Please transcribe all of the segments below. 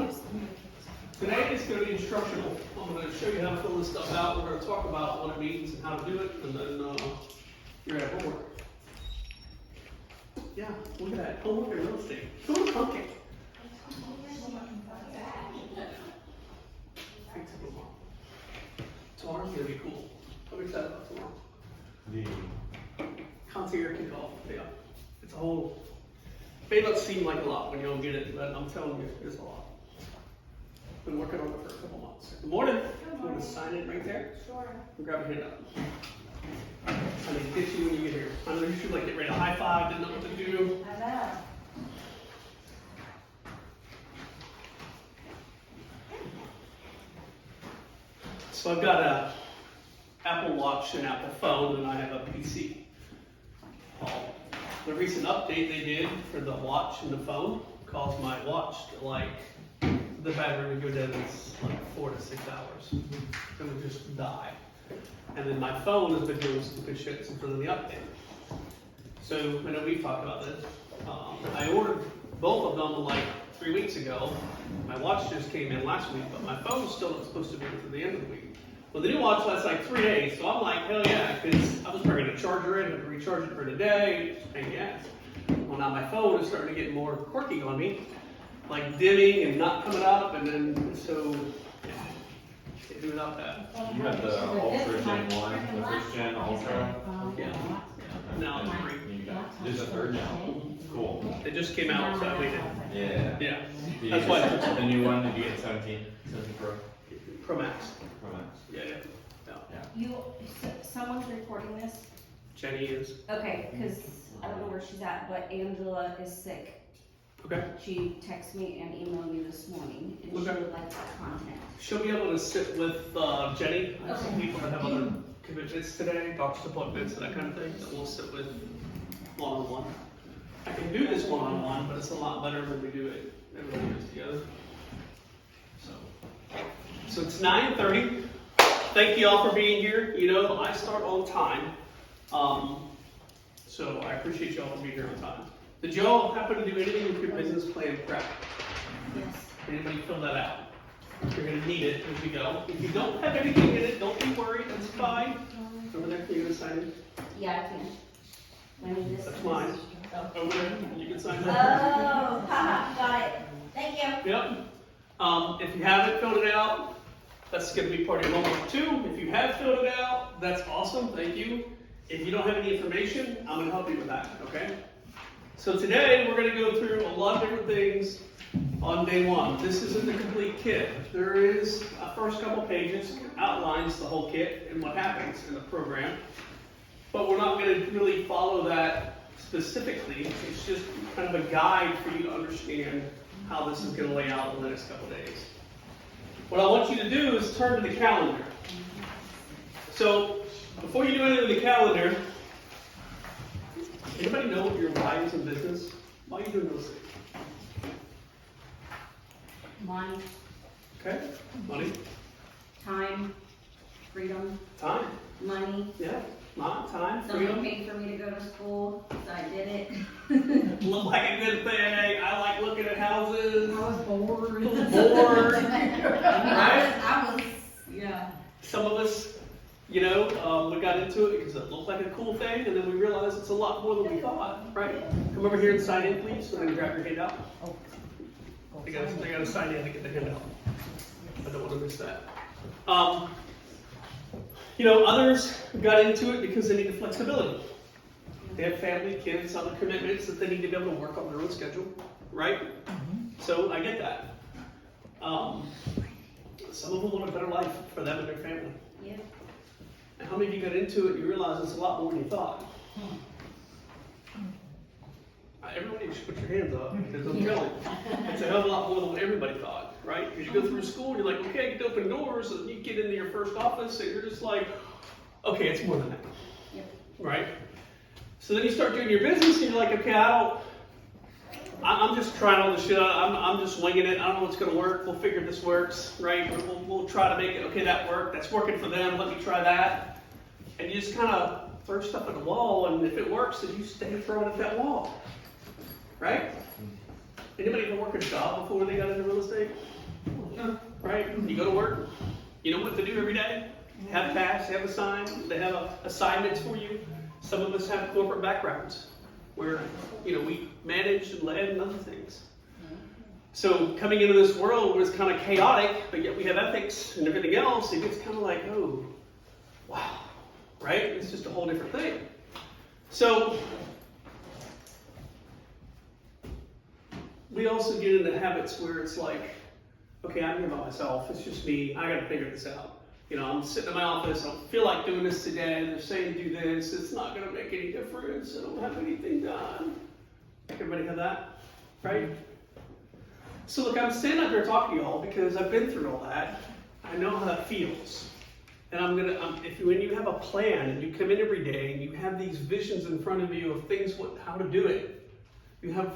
everyone. Today is going to be instructional. I'm going to show you how to fill this stuff out. We're going to talk about what it means and how to do it, and then you're at homework. Yeah, look at that. Homework in real estate. Fill the pumpkin. Tomorrow's going to be cool. I'm excited about tomorrow. The Concierge kickoff. Yeah. It's a whole, may not seem like a lot when you don't get it, but I'm telling you, it's a lot. Been working on it for a couple months. Good morning. You want to sign in right there? Sure. Grab a handout. I mean, get you when you get here. I know you should like get ready to high five, didn't know what to do. I know. So I've got a Apple Watch and Apple phone, and I have a PC. The recent update they did for the watch and the phone caused my watch to like, the battery would go down in like 4 to 6 hours. It would just die. And then my phone has been doing stupid shit since the update. So I know we've talked about this. I ordered both of them like 3 weeks ago. My watch just came in last week, but my phone's still not supposed to be until the end of the week. Well, the new watch lasts like 3 days, so I'm like, hell yeah, because I was bringing a charger in, I had to recharge it for the day, just pain in the ass. Well, now my phone is starting to get more quirky on me, like dimming and not coming up, and then, so, yeah, can't do without that. you have the Ultra Gen 1, the first Gen Ultra. Yeah, now it's free. You got this is the third now. Cool. It just came out, so I waited. Yeah. Yeah, Did you that's get why. the new one? Did you get 17? 17 Pro? Pro Max. Pro Max. Yeah. You, someone's recording this? Jenny is. Okay, because I don't know where she's at, but Angela is sick. Okay. She texted me and emailed me this morning, and she Okay. would like that content. She'll be able to sit with Jenny. I have some Okay. people that have other commitments today, doctor's appointments and that kind of thing, that we'll sit with one-on-one. I can do this one-on-one, but it's a lot better when we do it, everybody gets together. So it's 9:30. Thank you all for being here. You know, I start on time. So I appreciate you all for being here on time. Did y'all happen to do anything with your business plan prep? Yes. Anybody fill that out? You're gonna need it as we go. If you don't have anything in it, don't be worried, that's fine. Over there, you're gonna sign in. Yeah, I can. I mean, this. That's mine. Oh, Over there, you can sign in. haha, got it. Thank you. Yep. If you haven't filled it out, that's gonna be part of your homework too. If you have filled it out, that's awesome, thank you. If you don't have any information, I'm gonna help you with that, okay? So today, we're gonna go through a lot of different things on day one. This isn't the complete kit. There is a first couple pages, outlines the whole kit and what happens in the program. But we're not gonna really follow that specifically. It's just kind of a guide for you to understand how this is gonna lay out in the next couple days. What I want you to do is turn to the calendar. So, before you do anything with the calendar, anybody know what your why is in business? Why are you doing those things? Money, Okay, money, time, freedom, time, money. yeah, time, Someone freedom. paid for me to go to school, so I did it. Look like a good thing. I like looking at houses. I was bored. Bored. I was, yeah. Some of us, you know, we got into it because it looked like a cool thing, and then we realized it's a lot more than we thought, right? Come over here and sign in, please, and then grab your handout. They gotta sign in to get the handout. I don't want to miss that. You know, others got into it because they need the flexibility. They have family, kids, other commitments that they need to be able to work on their own schedule, right? So I get that. Some of them want a better life for them and their family. Yeah. And how many of you got into it and you realize it's a lot more than you thought? Everybody should put your hands up, because I'm telling you, it's a hell of a lot more than what everybody thought, right? Because you go through school and you're like, okay, get to open doors, and you get into your first office and you're just like, okay, it's more than that, Yep. right? So then you start doing your business and you're like, okay, I'm just trying all this shit out, I'm just winging it, I don't know what's gonna work, we'll figure this works, right? We'll try to make it, okay, that worked, that's working for them, let me try that. And you just kind of throw stuff at the wall, and if it works, then you stay throwing at that wall. Right? Anybody ever work a job before they got into real estate? No, right? You go to work, you know what to do every day. They have tasks, they have assignments, they have assignments for you. Some of us have corporate backgrounds where, we managed and led and other things. So coming into this world where it's kind of chaotic, but yet we have ethics and everything else, it gets kind of like, oh, wow, right? It's just a whole different thing. So we also get into habits where it's like, okay, I'm here by myself. It's just me. I got to figure this out. I'm sitting in my office. I don't feel like doing this today. They're saying do this. It's not going to make any difference. I don't have anything done. Everybody have that, right? So look, I'm standing up here talking to y'all because I've been through all that. I know how that feels. And when you have a plan and you come in every day and you have these visions in front of you of things, how to do it. You have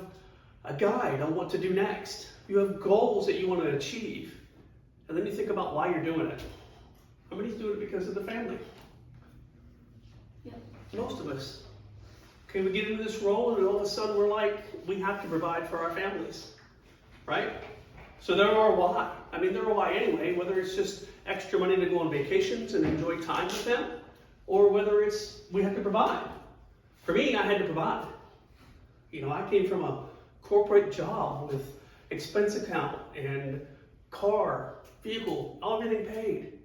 a guide on what to do next. You have goals that you want to achieve. And then you think about why you're doing it. How many's doing it because of the family? Yep. Most of us. Okay, we get into this role and all of a sudden we're like, we have to provide for our families. Right? So there are why. There are why anyway, whether it's just extra money to go on vacations and enjoy time with them, or whether it's we have to provide. For me, I had to provide. I came from a corporate job with expense account and car, vehicle, everything paid.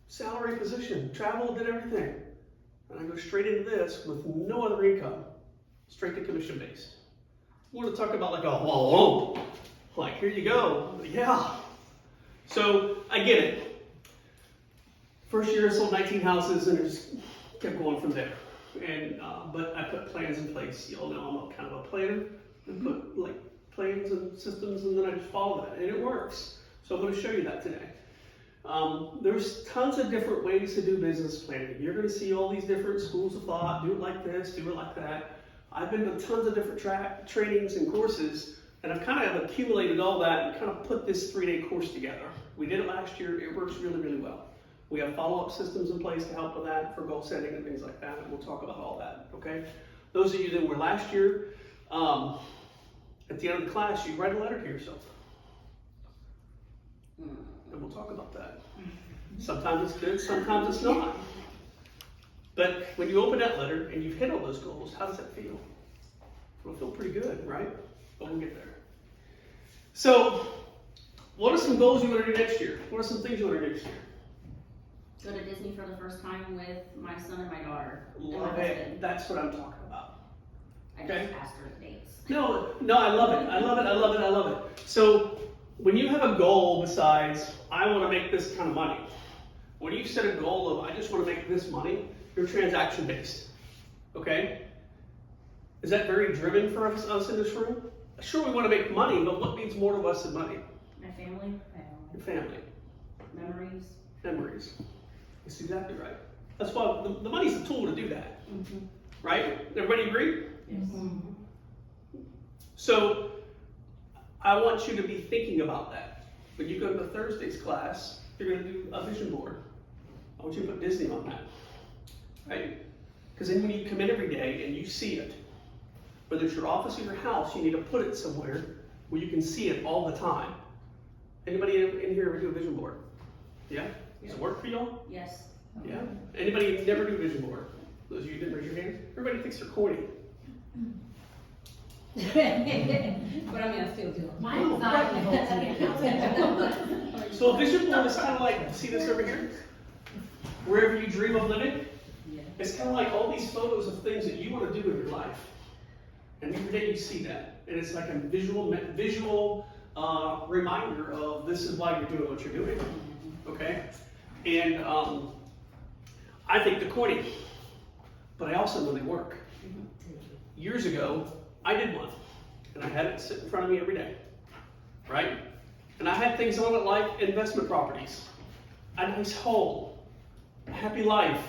Salary position, travel, did everything. And I go straight into this with no other income, straight to commission based. You want to talk about like a whoa, like here you go, yeah. So I get it. First year I sold 19 houses and it just kept going from there. And but I put plans in place. You all know I'm kind of a planner. I put like plans and systems and then I just follow that and it works. So I'm going to show you that today. There's tons of different ways to do business planning. You're going to see all these different schools of thought, do it like this, do it like that. I've been to tons of different trainings and courses, and I've kind of accumulated all that and kind of put this 3-day course together. We did it last year. It works really, really well. We have follow-up systems in place to help with that for goal setting and things like that, and we'll talk about all that, okay? Those of you that were last year, at the end of the class, you write a letter to yourself. And we'll talk about that. Sometimes it's good, sometimes it's not. But when you open that letter and you've hit all those goals, how does that feel? It'll feel pretty good, right? But we'll get there. So, what are some goals you want to do next year? What are some things you want to do next year? Go to Disney for the first time with my son and my daughter. Love it. That's what I'm talking about. I Okay. just asked her the dates. No, I love it. I love it. I love it. I love it. So, when you have a goal besides, I want to make this kind of money, when you set a goal of, I just want to make this money, you're transaction based. Okay? Is that very driven for us in this room? Sure, we want to make money, but what means more to us than money? My family. Your family. Memories. Memories. That's exactly right. That's why the money's a tool to do that. Mm-hmm. Right? Everybody agree? Yes. Mm-hmm. So, I want you to be thinking about that. When you go to Thursday's class, you're going to do a vision board. I want you to put Disney on that. Right? Because then when you come in every day and you see it, whether it's your office or your house, you need to put it somewhere where you can see it all the time. Anybody in here ever do a vision board? Yeah? Does it work for y'all? Yes. Yeah? Anybody never do a vision board? Those of you who didn't raise your hand? Everybody thinks they're corny. But I'm gonna still do it. Mine's not. So a vision board is kind of like, see this over here? Wherever you dream of living, it's kind of like all these photos of things that you want to do in your life. And every day you see that. And it's like a visual reminder of this is why you're doing what you're doing. Okay? And I think they're corny, but I also know they work. Years ago, I did one, and I had it sit in front of me every day, right? And I had things on it like investment properties, a nice home, a happy life,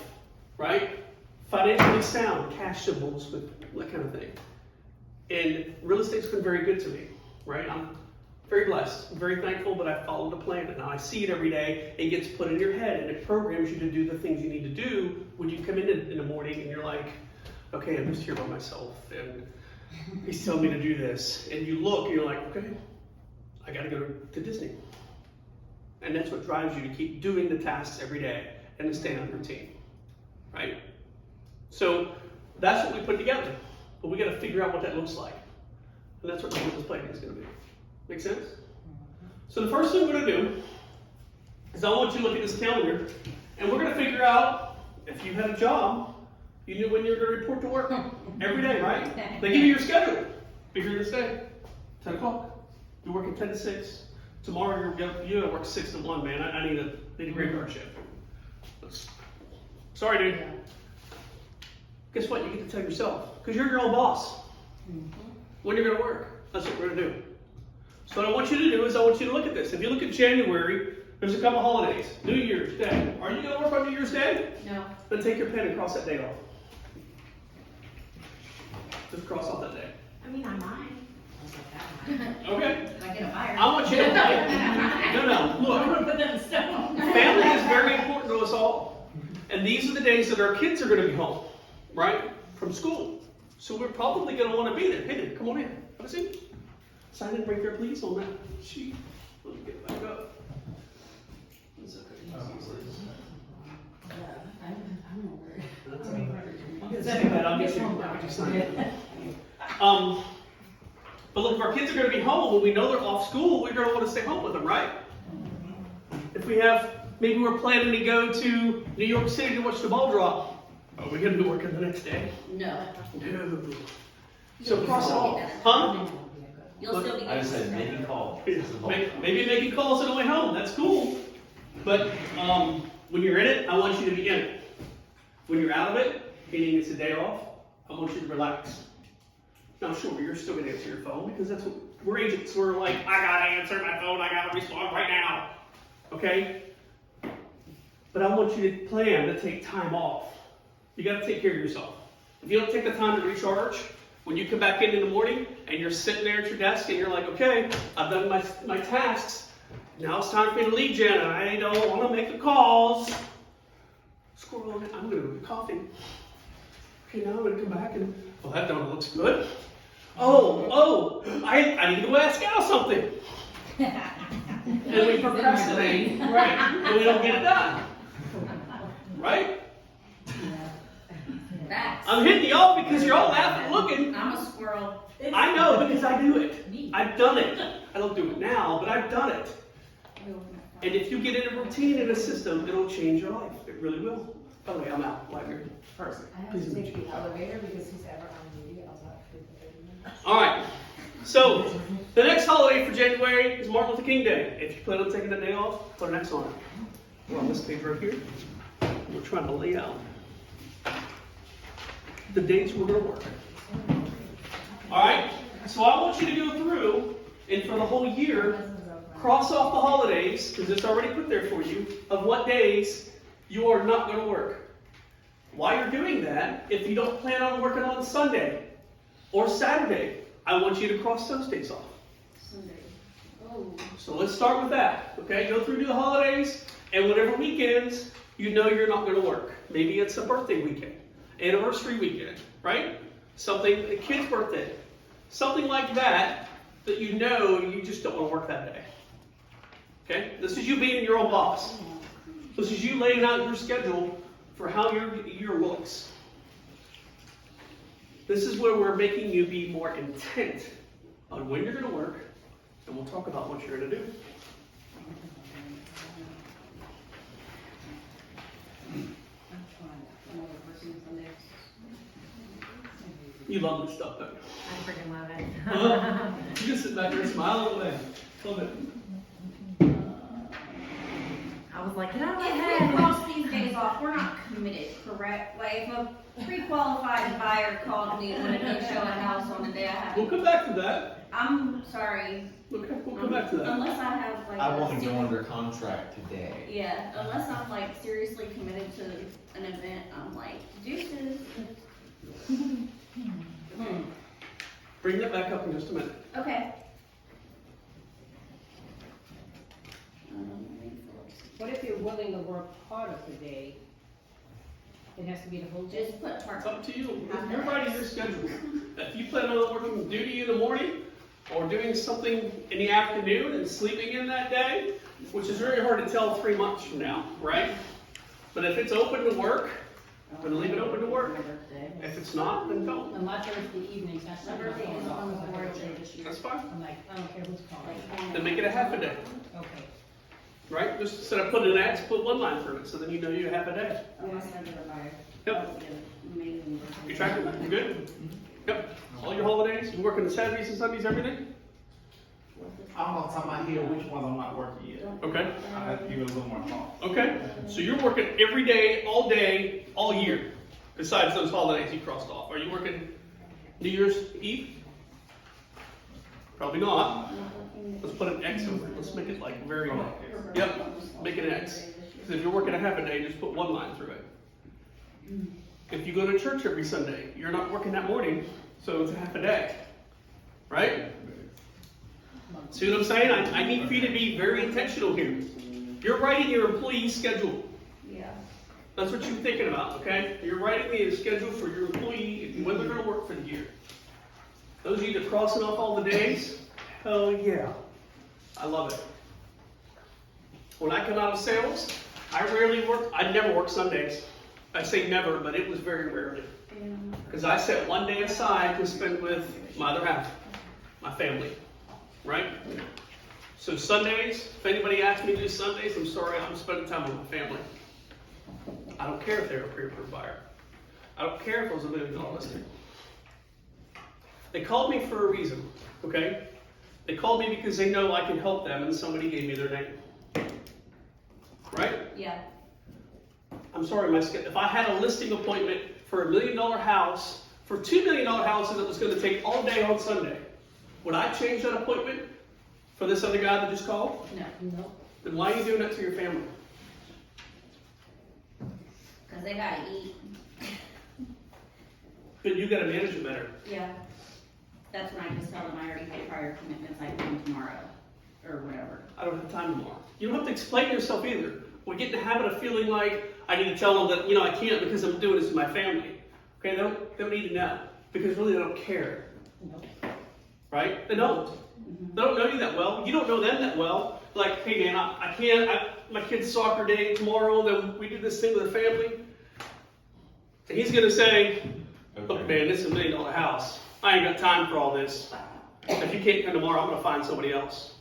right? Financially sound, cash symbols, with that kind of thing. And real estate's been very good to me, right? I'm very blessed, I'm very thankful, but I followed the plan, and now I see it every day. It gets put in your head, and it programs you to do the things you need to do when you come in the morning and you're like, okay, I'm just here by myself, and he's telling me to do this. And you look and you're like, okay, I gotta go to Disney. And that's what drives you to keep doing the tasks every day and to stay on routine, right? So that's what we put together. But we gotta figure out what that looks like. And that's what the business planning is gonna be. Make sense? So the first thing we're gonna do is I want you to look at this calendar and we're gonna figure out if you had a job, you knew when you were gonna report to work every day, right? They give you your schedule. Be here this day, 10 o'clock. You're working 10 to 6. Tomorrow you're gonna work 6 to 1, man. I need a graveyard shift. Sorry, dude. Guess what? You get to tell yourself, because you're your own boss. When you're gonna work. That's what we're gonna do. So what I want you to do is I want you to look at this. If you look at January, there's a couple holidays. New Year's Day. Are you gonna work on New Year's Day? No. Then take your pen and cross that day off. Just cross off that day. I mean, I might. Okay? If I get a fire. I want you to no, I'm look. gonna put that in stone. Family is very important to us all. And these are the days that our kids are gonna be home, right? From school. So we're probably gonna wanna be there. Hey, come on in. Have a seat. Sign in right there, please, on that sheet. Let me get it back up. That's okay. I'll get that. I'll get you sign it. But look, if our kids are going to be home and we know they're off school, we're going to want to stay home with them, right? If we have, maybe we're planning to go to New York City to watch the ball drop, are we going to be working the next day? No. No. So cross it off. Huh? You'll still be. I just said maybe call. Maybe making calls on the way home. That's cool. But when you're in it, I want you to be in it. When you're out of it, meaning it's a day off, I want you to relax. Now, sure, you're still going to answer your phone because that's what we're agents. We're like, I got to answer my phone. I got to respond right now. Okay? But I want you to plan to take time off. You got to take care of yourself. If you don't take the time to recharge, when you come back in the morning and you're sitting there at your desk and you're like, okay, I've done my tasks. Now it's time for me to leave, Jenna. I don't want to make the calls. Squirrel, I'm going to go get coffee. Okay, now I'm going to come back and, well, that donut looks good. I need to ask Al something. And we procrastinate, right? And we don't get it done. Right? Facts. I'm hitting y'all because you're all laughing, looking. I'm a squirrel. I know because I do it. I've done it. I don't do it now, but I've done it. And if you get in a routine and a system, it'll change your life. It really will. By the way, I'm out. Library. Perfect. I have Please to meet take you. the elevator because who's ever on duty, I was out for 30 minutes. All right. So the next holiday for January is Martin Luther King Day. If you plan on taking the day off, put an X on it. We're on this page right here. We're trying to lay out the dates we're going to work. All right. So I want you to go through and for the whole year, cross off the holidays, because it's already put there for you, of what days you are not going to work. While you're doing that, if you don't plan on working on Sunday or Saturday, I want you to cross those days off. Sunday. Oh. So let's start with that, okay? Go through the holidays, and whatever weekends you know you're not going to work. Maybe it's a birthday weekend, anniversary weekend, right? Something, a kid's birthday. Something like that you know you just don't want to work that day. Okay? This is you being your own boss. This is you laying out your schedule for how your year looks. This is where we're making you be more intent on when you're going to work, and we'll talk about what you're going to do. You love this stuff, don't you? I freaking love it. Huh? You just sit back there and smile all the way. Love it. I was like, get out of my If we head. cross these days off, we're not committed, correct? Like if a pre-qualified buyer called me and wanted to show a house on the day I have, We'll come back to that. I'm sorry. Okay, we'll come back to that. Unless I have like. I a want to go super- under contract today. Yeah, unless I'm like seriously committed to an event, I'm like, deuces. Bring that back up in just a minute. Okay. What if you're willing to work part of the day It has to be the whole day. Just put It's part. up to you. You're writing your schedule. If you plan on working duty in the morning or doing something in the afternoon and sleeping in that day, which is very hard to tell 3 months from now, right? But if it's open to work, I'm gonna leave it open to work. If it's not, then don't. And my Thursday evenings, that's My not my birthday phone is off. on Memorial Day this year. That's fine. I'm like, I don't care who's calling. Then make it a half a day, Okay. right? Just instead of putting an X, put one line through it, so then you know you have a day. Unless I get a buyer. Yep. Amazing. You tracking that? You good? Yep. All your holidays, you working the Saturdays and Sundays, everything? I'm on top of my head which ones I'm not working yet. Okay. I have to give it a little more thought. Okay. So you're working every day, all year, besides those holidays you crossed off. Are you working New Year's Eve? Probably not. Let's put an X over it. Let's make it like very, yep, make it an X. Because if you're working a half a day, just put one line through it. If you go to church every Sunday, you're not working that morning, so it's a half a day. Right? See what I'm saying? I need for you to be very intentional here. You're writing your employee schedule. Yeah. That's what you're thinking about, okay? You're writing the schedule for your employee, when they're gonna work for the year. Those of you that are crossing off all the days, hell yeah. I love it. When I come out of sales, I never work Sundays. I say never, but it was very rarely. Because I set one day aside to spend with my other half, my family, right? So Sundays, if anybody asks me to do Sundays, I'm sorry, I'm spending time with my family. I don't care if they're a pre-approved buyer. I don't care if it was $1 million listing. They called me for a reason, okay? They called me because they know I can help them and somebody gave me their name. Right? Yeah. I'm sorry, if I had a listing appointment for $1 million house, for $2 million houses that was going to take all day on Sunday, would I change that appointment for this other guy that just called? No. Then why are you doing that to your family? Cause they gotta eat. But you got to manage it better. Yeah. That's when I just tell them I already have prior commitments, I come tomorrow, or whatever. I don't have time tomorrow. You don't have to explain yourself either. We get in the habit of feeling like I need to tell them that, I can't because I'm doing this with my family. Okay, they don't need to know because really they don't care. Nope. Right? They don't. They don't know you that well. You don't know them that well. Like, hey man, I can't, my kid's soccer day tomorrow, then we do this thing with the family. And he's going to say, look man, this is $1 million house. I ain't got time for all this. If you can't come tomorrow, I'm going to find somebody else.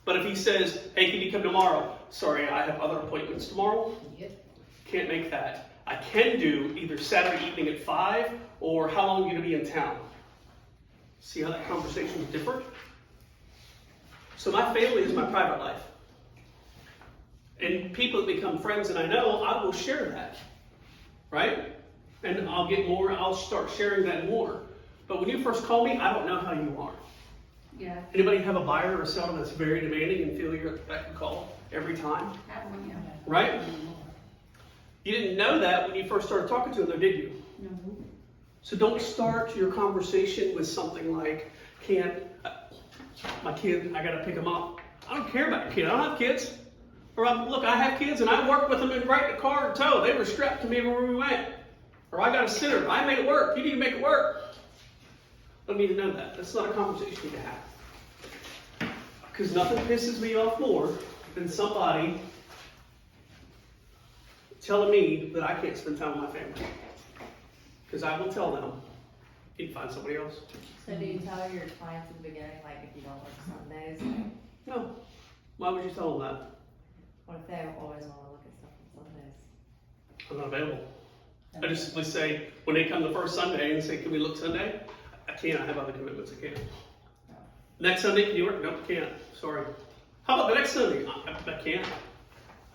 But if he says, hey, can you come tomorrow? Sorry, I have other appointments tomorrow. Yep. Can't make that. I can do either Saturday evening at 5 or how long are you going to be in town? See how that conversation is different? So my family is my private life. And people that become friends and I know, I will share that. Right? And I'll start sharing that more. But when you first call me, I don't know how you are. Yeah. Anybody have a buyer or seller that's very demanding and feel you're at the beck and call every time? Have one, yeah. Right? You didn't know that when you first started talking to them, though, did you? No. So don't start your conversation with something like, my kid, I gotta pick him up. I don't care about your kid, I don't have kids. Or look, I have kids and I worked with them and right the car and tow. They were strapped to me everywhere we went. Or I got a sitter, I made it work, you need to make it work. Don't need to know that. That's not a conversation to have. Because nothing pisses me off more than somebody telling me that I can't spend time with my family. Because I will tell them, you can find somebody else. So do you tell your clients in the beginning, like if you don't work Sundays, No. Why would you tell them that? what if they always want to look at stuff on Sundays? I'm not available. I just say, when they come the first Sunday and say, can we look Sunday? I can't, I have other commitments, I can't. Next Sunday, can you work? Nope, can't, sorry. How about the next Sunday? I can't.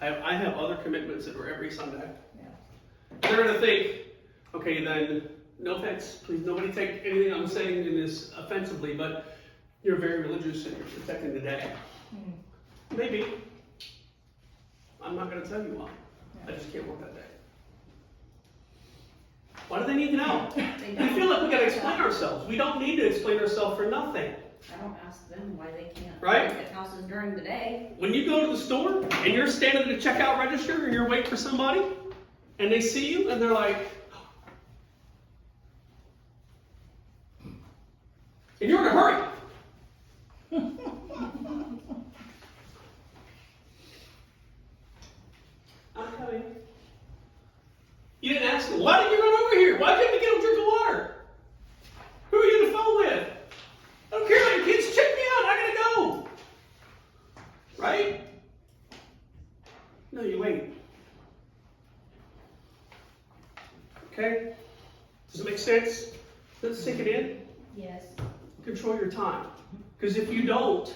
I have other commitments that are every Sunday. Yeah. They're gonna think, okay, then, no offense, please, nobody take anything I'm saying in this offensively, but you're very religious and you're protecting the day. Maybe. I'm not gonna tell you why. I just can't work that day. Why do they need to know? We feel like we gotta explain ourselves. We don't need to explain ourselves for nothing. I don't ask them why they can't. Right? Look at houses during the day. When you go to the store and you're standing at the checkout register and you're waiting for somebody, and they see you and they're like, and you're in a hurry. I'm coming. You didn't ask them, why did you run over here? Why couldn't you get a drink of water? Who are you on the phone with? I don't care about your kids. Check me out. I gotta go. Right? No, you wait. Okay? Does it make sense? Let's sink it in. Yes. Control your time. Because if you don't,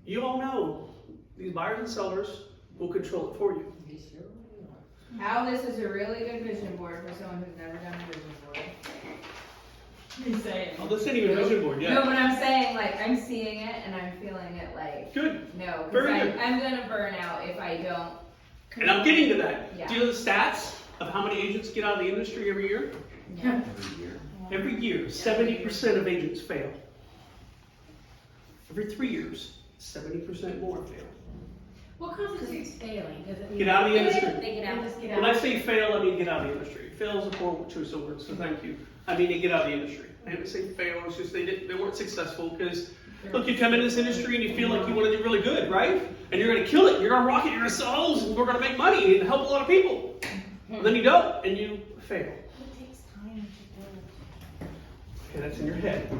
you all know these buyers and sellers will control it for you. Al, this is a really good vision board for someone who's never done a vision board. He's saying. Oh, this ain't even a vision board yet. No, but I'm saying, like, I'm seeing it and I'm feeling it, like, Good. no, Very because good. I'm gonna burn out if I don't. And I'm getting to that. Yeah. Do you know the stats of how many agents get out of the industry every year? No. Every year. Every year, 70% of agents fail. Every 3 years, 70% more fail. What constitutes failing? Does it mean? Get out of the industry. They get out. Just get When out. I say fail, I mean get out of the industry. Fail is a poor choice of words, so thank you. I mean they get out of the industry. I didn't say fail, it's just they weren't successful because, look, you come into this industry and you feel like you want to do really good, right? And you're going to kill it, you're going to rock it, you're going to sell homes, and we're going to make money and help a lot of people. And then you don't, and you fail. It takes time to build. Okay, that's in your head.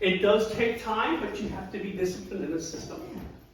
It does take time, but you have to be disciplined in the system.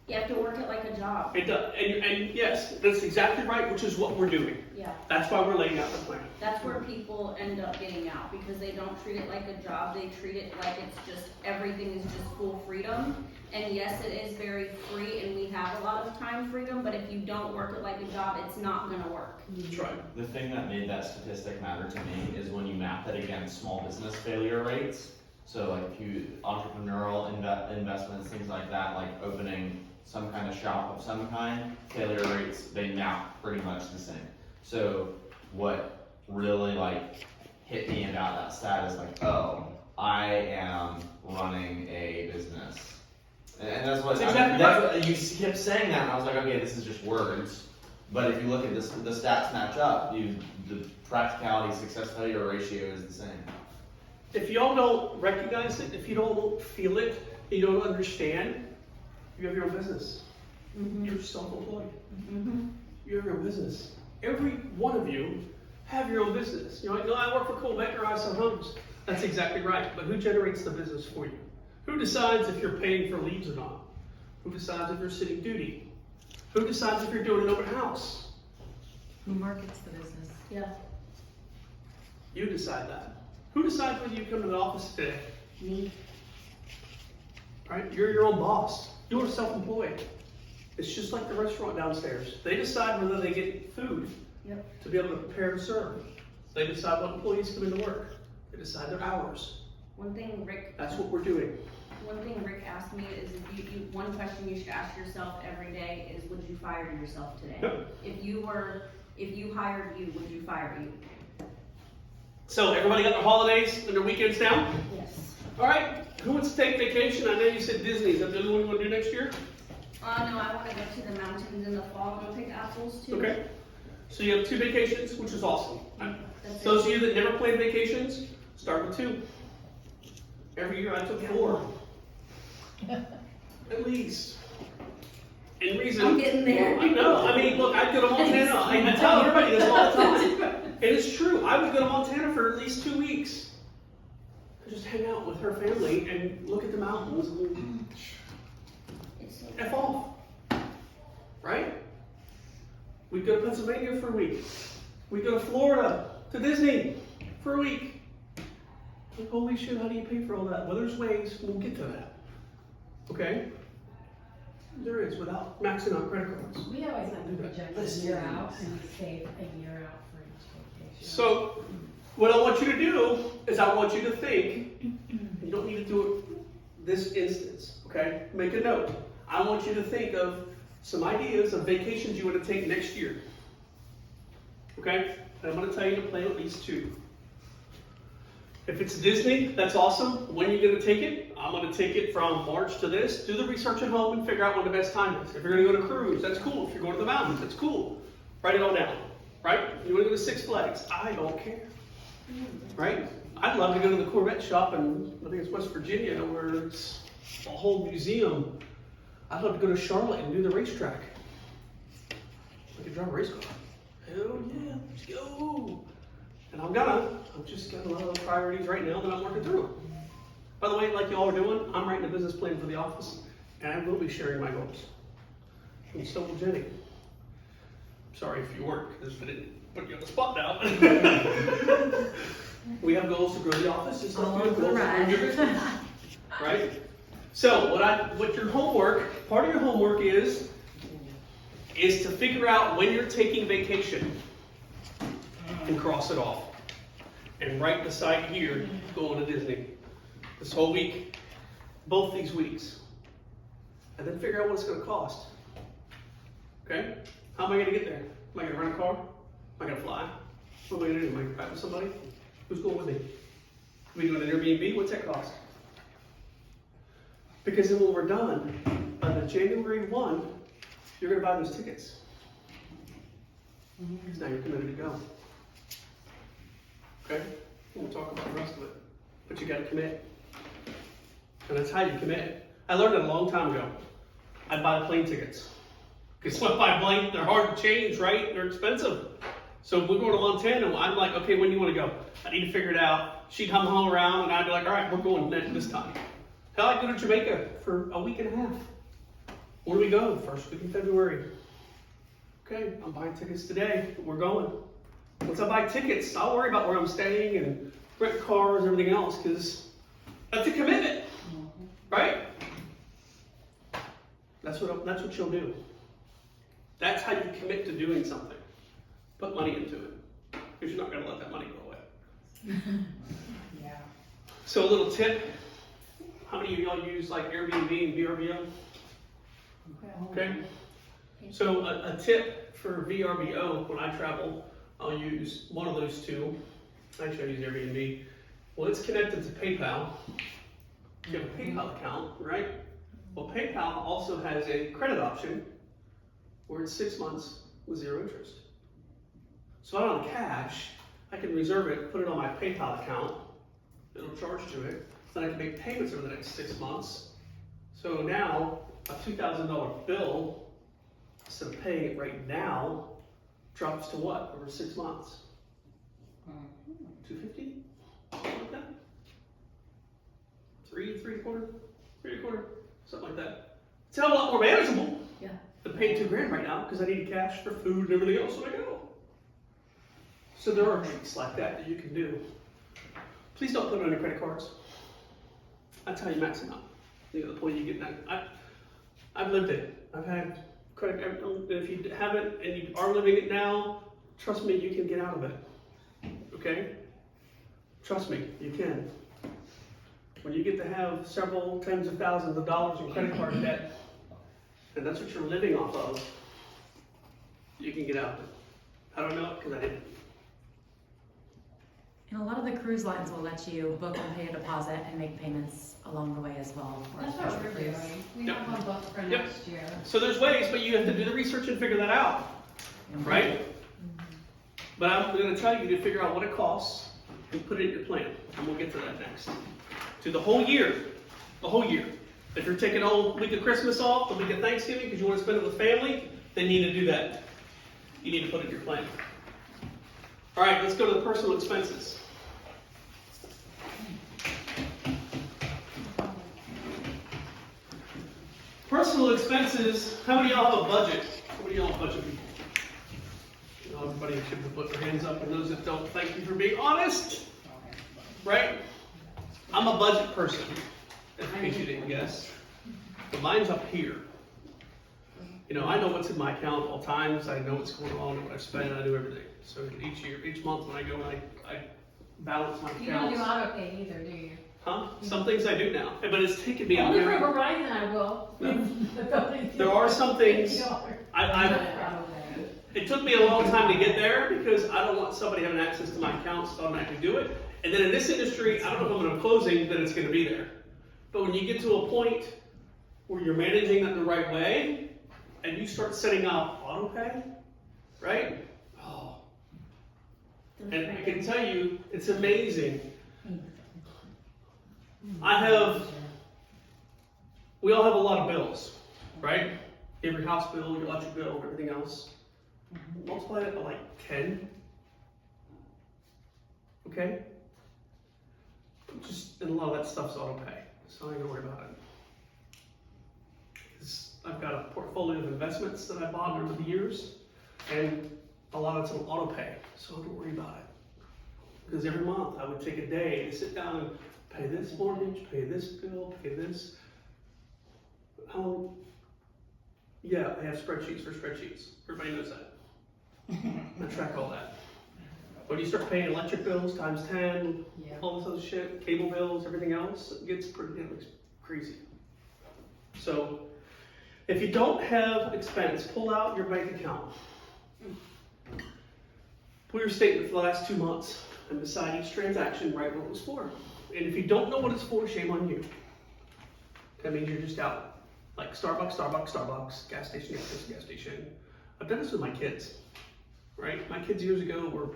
You have to work it like a job. It does, and yes, that's exactly right, which is what we're doing. Yeah. That's why we're laying out the plan. That's where people end up getting out because they don't treat it like a job. They treat it like it's just everything is just full freedom. And yes, it is very free and we have a lot of time freedom, but if you don't work it like a job, it's not gonna work. That's right. The thing that made that statistic matter to me is when you map it against small business failure rates. So like if you, entrepreneurial investments, things like that, like opening some kind of shop of some kind, failure rates, they map pretty much the same. So what really like hit me about that stat is like, oh, I am running a business. And that's what, That's exactly that's what you kept saying that and I was like, okay, this is just words. But if you look at this, the stats match up, the practicality success failure ratio is the same. If y'all don't recognize it, if you don't feel it, you don't understand, you have your own business. You're self-employed. You have your own business. Every one of you have your own business. You're like, no, I work for Cole Becker, I sell homes. That's exactly right. But who generates the business for you? Who decides if you're paying for leads or not? Who decides if you're sitting duty? Who decides if you're doing an open house? Who markets the business? Yeah. You decide that. Who decides whether you come to the office today? Me. Right? You're your own boss. You're self-employed. It's just like the restaurant downstairs. They decide whether they get food to be able to prepare and serve. They decide what employees come into work. They decide their hours. One thing Rick That's what we're doing. asked me is if you one question you should ask yourself every day is would you fire yourself today? Yep. If you hired you, would you fire you? So everybody got their holidays and their weekends now? Yes. All right. Who wants to take vacation? I know you said Disney. Is that the only one you want to do next year? No, I want to go to the mountains in the fall. Go pick apples too. Okay. So you have 2 vacations, which is awesome. That's Those it. of you that never planned vacations, start with 2. Every year I took 4. At least. And reason. I'm getting there. I know. I mean, look, I'd go to Montana. I tell everybody this all the time. And it's true. I would go to Montana for at least 2 weeks. I just hang out with her family and look at the mountains and It's so F off. Right? We'd go to Pennsylvania for a week. We'd go to Florida, to Disney for a week. Like, holy shit, how do you pay for all that? Well, there's ways. We'll get to that. Okay? There is, without maxing out credit cards. We always have to project a year out and save a year out for each vacation. So, what I want you to do is I want you to think, you don't need to do it this instance, okay? Make a note. I want you to think of some ideas of vacations you want to take next year. Okay? And I'm going to tell you to plan at least 2. If it's Disney, that's awesome. When are you going to take it? I'm going to take it from March to this. Do the research at home and figure out when the best time is. If you're going to go to cruise, that's cool. If you're going to the mountains, that's cool. Write it all down. right? You wanna go to Six Flags? I don't care, right? I'd love to go to the Corvette shop in, I think it's West Virginia, where it's a whole museum. I'd love to go to Charlotte and do the racetrack. I could drive a race car. Hell yeah, let's go. And I'm just got a lot of priorities right now that I'm working through. By the way, like y'all are doing, I'm writing a business plan for the office, and I will be sharing my goals. And so will Jenny. Sorry if you weren't, because I didn't put you on the spot now. We have goals to grow the office, just like you have goals to grow your business. Right? So what your homework, part of your homework is to figure out when you're taking vacation and cross it off. And right beside here, going to Disney. This whole week, both these weeks. And then figure out what it's going to cost. Okay? How am I going to get there? Am I going to rent a car? Am I going to fly? What am I going to do? Am I going to ride with somebody? Who's going with me? Are we doing an Airbnb? What's that cost? Because then when we're done, by the January 1, you're going to buy those tickets. Because now you're committed to go. Okay? We'll talk about the rest of it. But you got to commit. And that's how you commit. I learned it a long time ago. I'd buy the plane tickets. Because when I buy plane, they're hard to change, right? They're expensive. So if we go to Montana, I'm like, okay, when do you want to go? I need to figure it out. She'd hum around, and I'd be like, all right, we're going this time. Hell, I'd go to Jamaica for a week and a half. Where do we go? First week in February. Okay, I'm buying tickets today. We're going. Once I buy tickets, I'll worry about where I'm staying and rent cars and everything else, because that's a commitment, right? That's what you'll do. That's how you commit to doing something. Put money into it, because you're not going to let that money go away. Yeah. So a little tip: how many of y'all use like Airbnb and VRBO? Okay. So a tip for VRBO, when I travel, I'll use one of those two. Actually, I use Airbnb. Well, it's connected to PayPal. You have a PayPal account, right? Well, PayPal also has a credit option where it's 6 months with 0 interest. So I don't have cash. I can reserve it, put it on my PayPal account. It'll charge to it. Then I can make payments over the next 6 months. So now a $2,000 bill, instead of paying it right now, drops to what over 6 months? $250? Something like that. Three and a quarter, something like that. It's a hell of a lot more manageable. Yeah. Than paying $2,000 right now because I need cash for food and everything else when I go. So there are tricks like that you can do. Please don't put it on your credit cards. That's how you max them out. You know, the point you get that. I've lived it. I've had credit. If you haven't and you are living it now, trust me, you can get out of it. Okay? Trust me, you can. When you get to have several tens of thousands of dollars in credit card debt, and that's what you're living off of, you can get out of it. I don't know it because I didn't. And a lot of the cruise lines will let you book and pay a deposit and make payments along the way as well. That's what we're doing. We Yep. have one booked for Yep. next year. So there's ways, but you have to do the research and figure that out, right? But I'm going to tell you to figure out what it costs and put it in your plan, and we'll get to that next. To the whole year, the whole year. If you're taking a whole week of Christmas off, the week of Thanksgiving, because you want to spend it with family, then you need to do that. You need to put it in your plan. All right, let's go to the personal expenses. Personal expenses, how many of y'all have a budget? How many of y'all have budget people? You know, everybody should put their hands up, and those that don't, thank you for being honest. Right? I'm a budget person, in case you didn't guess. But mine's up here. You know, I know what's in my account at all times. I know what's going on, what I spend, I do everything. So each month when I go, I balance my You don't do uh, auto pay either, do you? Huh? Some things I do now, but it's taken me a Only for very. Verizon I will. There are some things it took me a long time to get there because I don't want somebody having access to my accounts to automatically do it. And then in this industry, I don't know if when I'm closing that it's going to be there. But when you get to a point where you're managing that the right way and you start setting up auto pay, right? Oh, And I can tell you, it's amazing. We all have a lot of bills, right? Every house bill, your electric bill, everything else. Multiply it by like 10. Okay? And a lot of that stuff's auto pay, so I ain't gonna worry about it. I've got a portfolio of investments that I bought over the years, and a lot of it's on auto pay, so I don't worry about it. Because every month I would take a day to sit down and pay this mortgage, pay this bill, pay this. Yeah, I have spreadsheets for spreadsheets. Everybody knows that. I track all that. When you start paying electric bills times 10, Yeah. all this other shit, cable bills, everything else, it gets pretty damn crazy. So, if you don't have expense, pull out your bank account. Pull your statement for the last 2 months and beside each transaction, write what it was for. And if you don't know what it's for, shame on you. That means you're just out. Like Starbucks, gas station, gas station. I've done this with my kids, right? My kids years ago were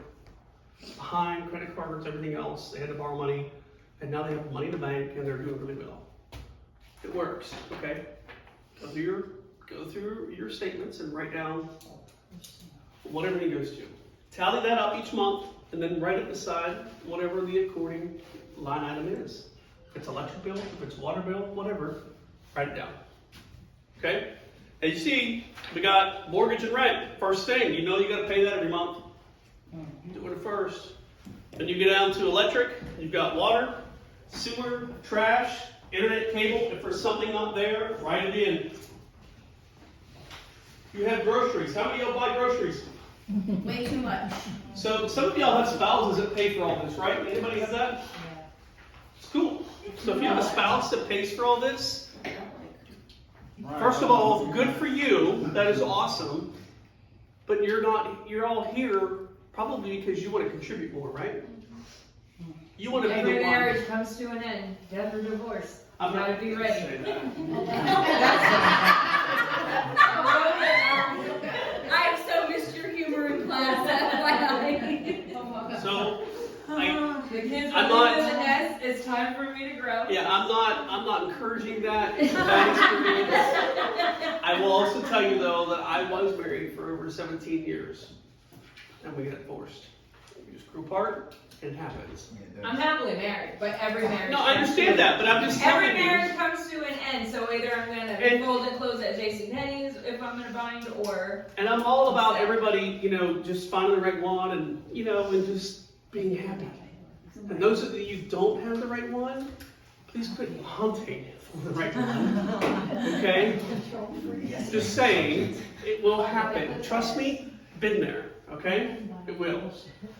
behind credit cards, everything else. They had to borrow money, and now they have money in the bank, and they're doing really well. It works, okay? Go through your statements and write down what everything goes to. Tally that up each month, and then write it beside whatever the according line item is. If it's electric bill, if it's water bill, whatever, write it down. Okay? And you see, we got mortgage and rent. First thing, you know you gotta pay that every month. Do it first. Then you get down to electric, you've got water, sewer, trash, internet cable. If there's something not there, write it in. You have groceries. How many of y'all buy groceries? Way too much. So some of y'all have spouses that pay for all this, right? Anybody have that? It's cool. So if you have a spouse that pays for all this, first of all, good for you. That is awesome. But you're all here probably because you want to contribute more, right? You want to be Every the one. marriage comes to an end, death or divorce. You I'm not gotta be ready. say that. I've so missed your humor in class, FYI. So The kids I'm are not- leaving the nest, it's time for me to grow. yeah, I'm not encouraging that. It's a bad experience. I will also tell you though that I was married for over 17 years, and we got divorced. We just grew apart. It happens. I'm happily married, but every marriage. No, I understand that, but I'm just telling Every you. marriage comes to an end, so either I'm gonna And- fold and close at JCPenney's if I'm in a bind, or And I'm all about everybody, just finding the right one and, and just being happy. And those of you who don't have the right one, please quit hunting for the right one. Okay? Just saying, it will happen. Trust me, been there. Okay? It will.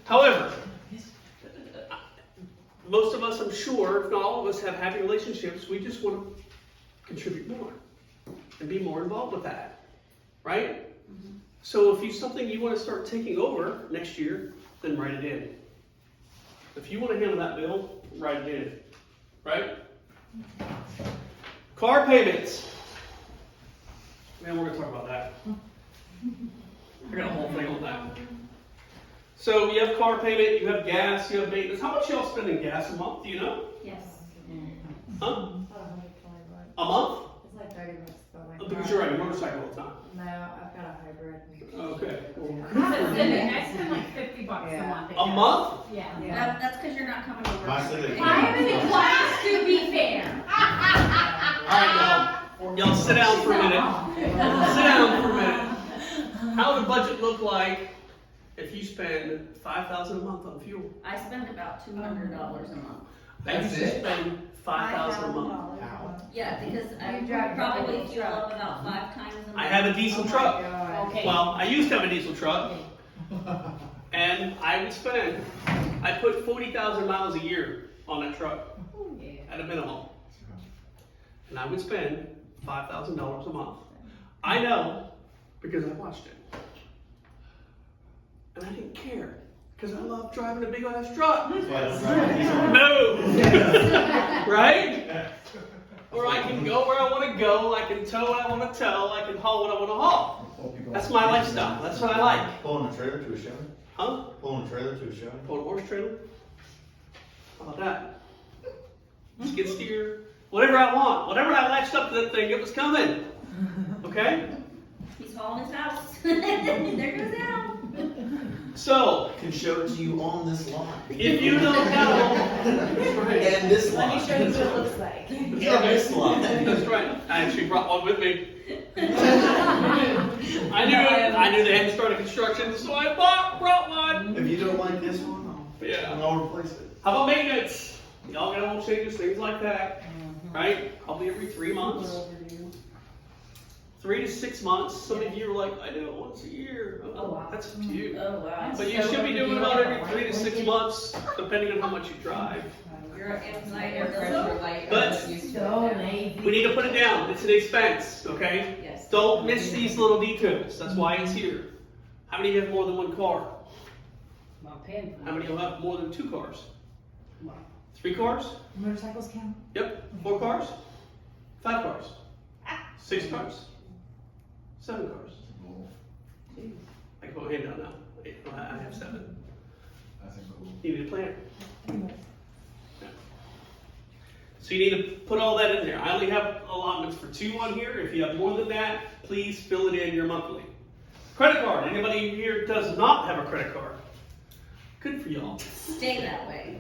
However, most of us, I'm sure, if not all of us, have happy relationships. We just want to contribute more and be more involved with that. Right? So if it's something you want to start taking over next year, then write it in. If you want to handle that bill, write it in. Right? Car payments. Man, we're going to talk about that. I got a whole thing on that. So you have car payment, you have gas, you have maintenance. How much y'all spend in gas a month? Do you know? Yes. Huh? A month? It's like 30 bucks for my Oh, because car. you're riding a motorcycle all the time. No, I've got a hybrid. Okay. I spend like $50 a month. A month? Yeah. That's because you're not coming over. My city. I am in class, to be fair. All right, y'all sit down for a minute. Sit down for a minute. How would the budget look like if you spend $5,000 a month on fuel? I spend about $200 a month. I used to spend $5,000 a month. Yeah, because I You drive probably your fuel up about 5 times a month. I have a diesel truck. Okay. Well, I used to have a diesel truck, and I would spend, I put 40,000 miles a year on that truck at a minimum. And I would spend $5,000 a month. I know because I watched it. And I didn't care because I love driving a big ass truck. No! Right? Or I can go where I want to go, I can tow what I want to tow, I can haul what I want to haul. That's my lifestyle. That's what I like. Pulling a trailer to a show? Huh? Pulling a trailer to a show? Pull a horse trailer? How about that? Skid steer, whatever I want, whatever I latched up to that thing, it was coming. Okay? He's hauling his house. There goes Al. So, Can show it to you on this lot. if you don't know, that's right. And this Let lot. me show you what it looks like. And this lot. That's right. I actually brought one with me. I knew they hadn't started construction, so I brought one. If you don't like this one, Yeah. I'll replace it. How about maintenance? Y'all got oil changes, things like that, right? Probably every 3 months. 3 to 6 months. Some of you are like, I do it once a year. Oh, wow. That's up to you. Oh, wow. But you should be doing about every 3 to 6 months, depending on how much you drive. You're inside Air pressure light. But- So lazy. We need to put it down. It's an expense, okay? Yes. Don't miss these little details. That's why it's here. How many have more than one car? Well, paying for How many will have more than 2 cars? Wow. 3 cars? Motorcycles count? Yep. 4 cars? 5 cars? 6 cars? 7 cars? I can put my hand down now. I have 7. You need a plan. Yeah. So you need to put all that in there. I only have allotments for 2 on here. If you have more than that, please fill it in your monthly. Credit card. Anybody here does not have a credit card? Good for y'all. Stay that way.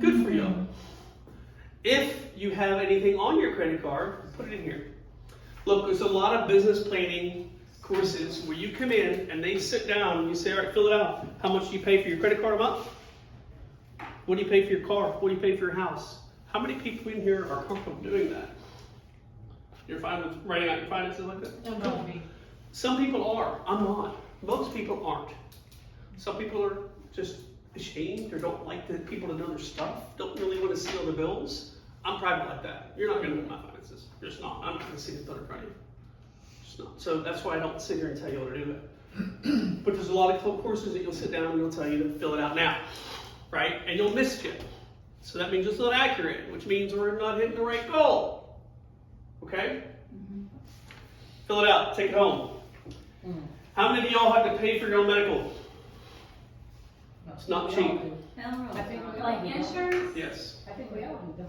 Good for y'all. If you have anything on your credit card, put it in here. Look, there's a lot of business planning courses where you come in and they sit down and you say, all right, fill it out. How much do you pay for your credit card a month? What do you pay for your car? What do you pay for your house? How many people in here are comfortable doing that? You're fine with writing out your finances like that? Don't go with me. Some people are. I'm not. Most people aren't. Some people are just ashamed or don't like the people to know their stuff, don't really want to see all the bills. I'm private like that. You're not going to know my finances. You're just not. I'm not going to see it done in front of you. Just not. So that's why I don't sit here and tell you what to do it. But there's a lot of courses that you'll sit down and they'll tell you to fill it out now, right? And you'll miss it. So that means it's not accurate, which means we're not hitting the right goal. Okay? Fill it out. Take it home. How many of y'all have to pay for your own medical? It's not cheap. Hell no. I think we all Like do. insurance? Yes. I think we all do.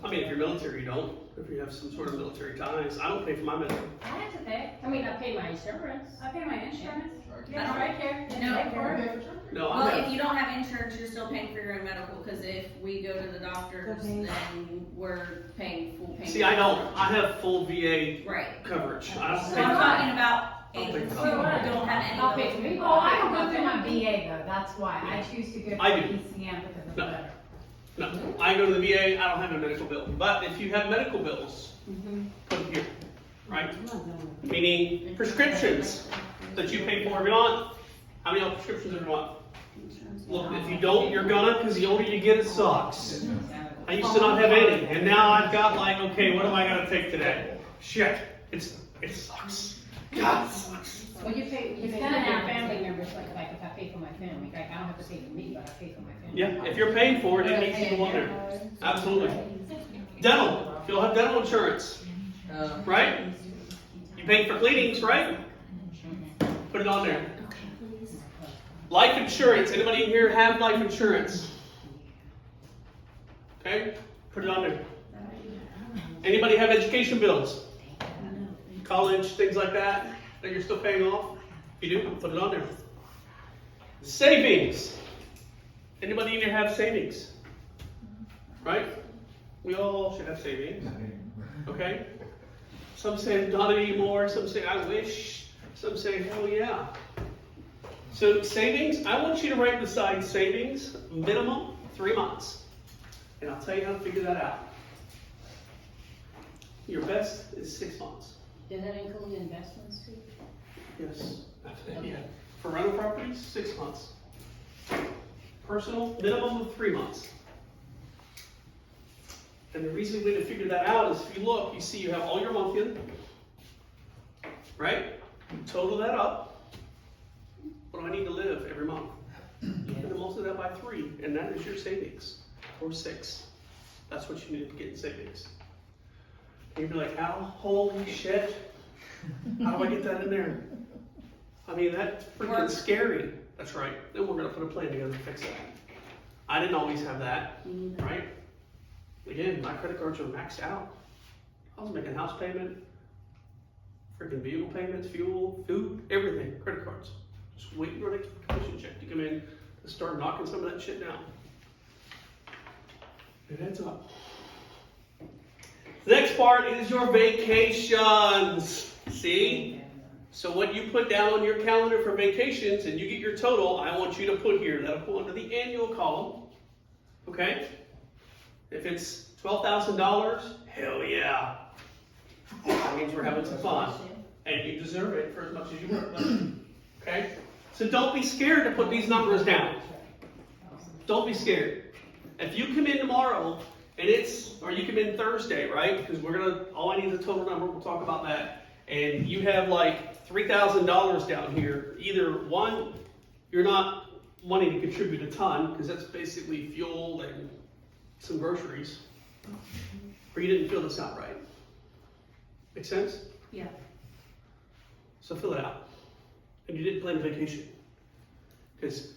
I mean, if you're military, you don't. If you have some sort of military ties, I don't pay for my medical. I have to pay. I mean, I pay my insurance. I pay my insurance. I Yeah, don't- right here. No. No, Well, I if have. you don't have insurance, you're still paying for your own medical, because if we go to the doctors, Okay. then we're paying full payment. See, I don't. I have full VA Right. coverage. I don't So pay I'm for talking that. about I'll pay agents for who that. don't have any. I'll pay for me. Oh, I don't go through my VA though, that's why, I choose to go I through do. PCM because it's No. better. No, I go to the VA. I don't have a medical bill. But if you have medical bills, put them here, right? Meaning prescriptions that you pay for every month. How many prescriptions every month? Look, if you don't, you're gonna, because the older you get, it sucks. I used to not have any, and now I've got like, okay, what am I gonna take today? Shit, it sucks. God, it sucks. Well, you pay for your family members, like if I pay for my family, like I don't have to pay for me, but I pay for my family. Yeah, if you're paying for it, it needs to go on there. Absolutely. Dental, if you'll have dental insurance, right? You pay for cleanings, right? Put it on there. Life insurance, anybody in here have life insurance? Okay, put it on there. Anybody have education bills? College, things like that you're still paying off? If you do, put it on there. Savings. Anybody in here have savings? Right? We all should have savings. Okay? Some say not anymore, some say I wish, some say hell yeah. So savings, I want you to write beside savings, minimum 3 months. And I'll tell you how to figure that out. Your best is 6 months. Does that include investments too? Yes. Yeah. For rental properties, 6 months. Personal, minimum of 3 months. And the reason way to figure that out is if you look, you see you have all your monthly, right? You total that up. What do I need to live every month? And then multiply that by 3, and that is your savings, or 6. That's what you need to get in savings. And you'd be like, Al, holy shit, how do I get that in there? I mean, that's freaking Work. scary. That's right. Then we're gonna put a plan together to fix that. I didn't always have that, Me neither. right? Again, my credit cards are maxed out. I was making house payment, freaking vehicle payments, fuel, food, everything, credit cards. Just waiting for an commission check to come in to start knocking some of that shit down. It adds up. The next part is your vacations. See? So what you put down on your calendar for vacations and you get your total, I want you to put here. That'll go under the annual column. Okay? If it's $12,000, hell yeah. That means we're having some fun. And you deserve it for as much as you work. Okay? So don't be scared to put these numbers down. Don't be scared. If you come in tomorrow and or you come in Thursday, right? Because all I need is a total number, we'll talk about that. And you have like $3,000 down here. Either one, you're not wanting to contribute a ton, because that's basically fuel and some groceries. Or you didn't fill this out right. Make sense? Yeah. So fill it out. And you didn't plan a vacation. Because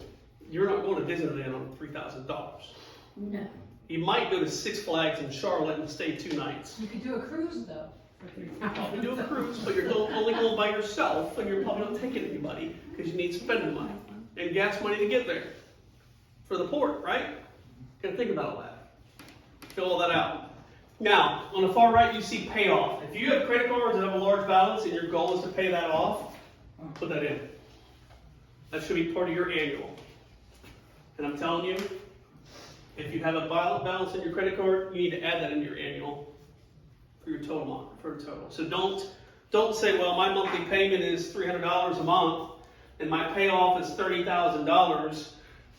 you're not going to Disneyland on $3,000. No. You might go to Six Flags in Charlotte and stay 2 nights. You could do a cruise though, for $3,000. Probably do a cruise, but you're only going by yourself, and you're probably not taking anybody, because you need spending money and gas money to get there. For the port, right? Gotta think about all that. Fill all that out. Now, on the far right, you see payoff. If you have credit cards that have a large balance and your goal is to pay that off, put that in. That should be part of your annual. And I'm telling you, if you have a balance in your credit card, you need to add that into your annual for your total. So don't say, well, my monthly payment is $300 a month and my payoff is $30,000.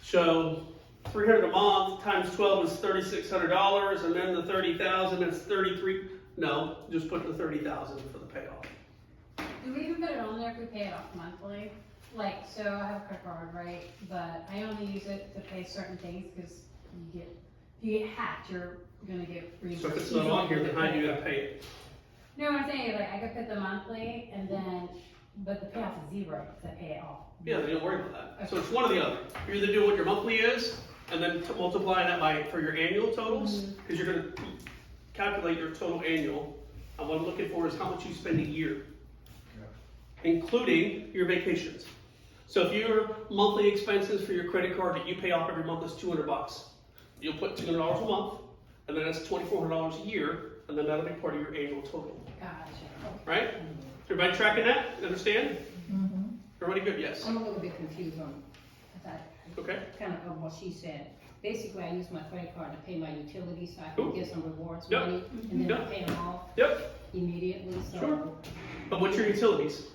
So $300 a month times 12 is $3,600, and then the $30,000 is $33. No, just put the $30,000 for the payoff. Do we even put it on there if we pay it off monthly? Like, so I have a credit card, right? But I only use it to pay certain things because if you get hacked, you're gonna get reimbursed. So if it's not on here, then how do you gotta pay it? No, I'm saying, like, I could put the monthly and then, but the payoff is 0 because I pay it off. Yeah, then don't worry about that. So it's one or the other. You're either doing what your monthly is, and then multiply that for your annual totals, because you're gonna calculate your total annual. And what I'm looking for is how much you spend a year, including your vacations. So if your monthly expenses for your credit card that you pay off every month is $200, you'll put $200 a month, and then that's $2,400 a year, and then that'll be part of your annual total. Gotcha. Right? Everybody tracking that? Understand? Everybody good? Yes. I'm a little bit confused on, that. Okay. Kind of what she said. Basically, I use my credit card to pay my utilities so I Cool. can get some rewards Yep. money, and then I Yep. pay them off Yep. immediately, so. Sure. But what's your utilities?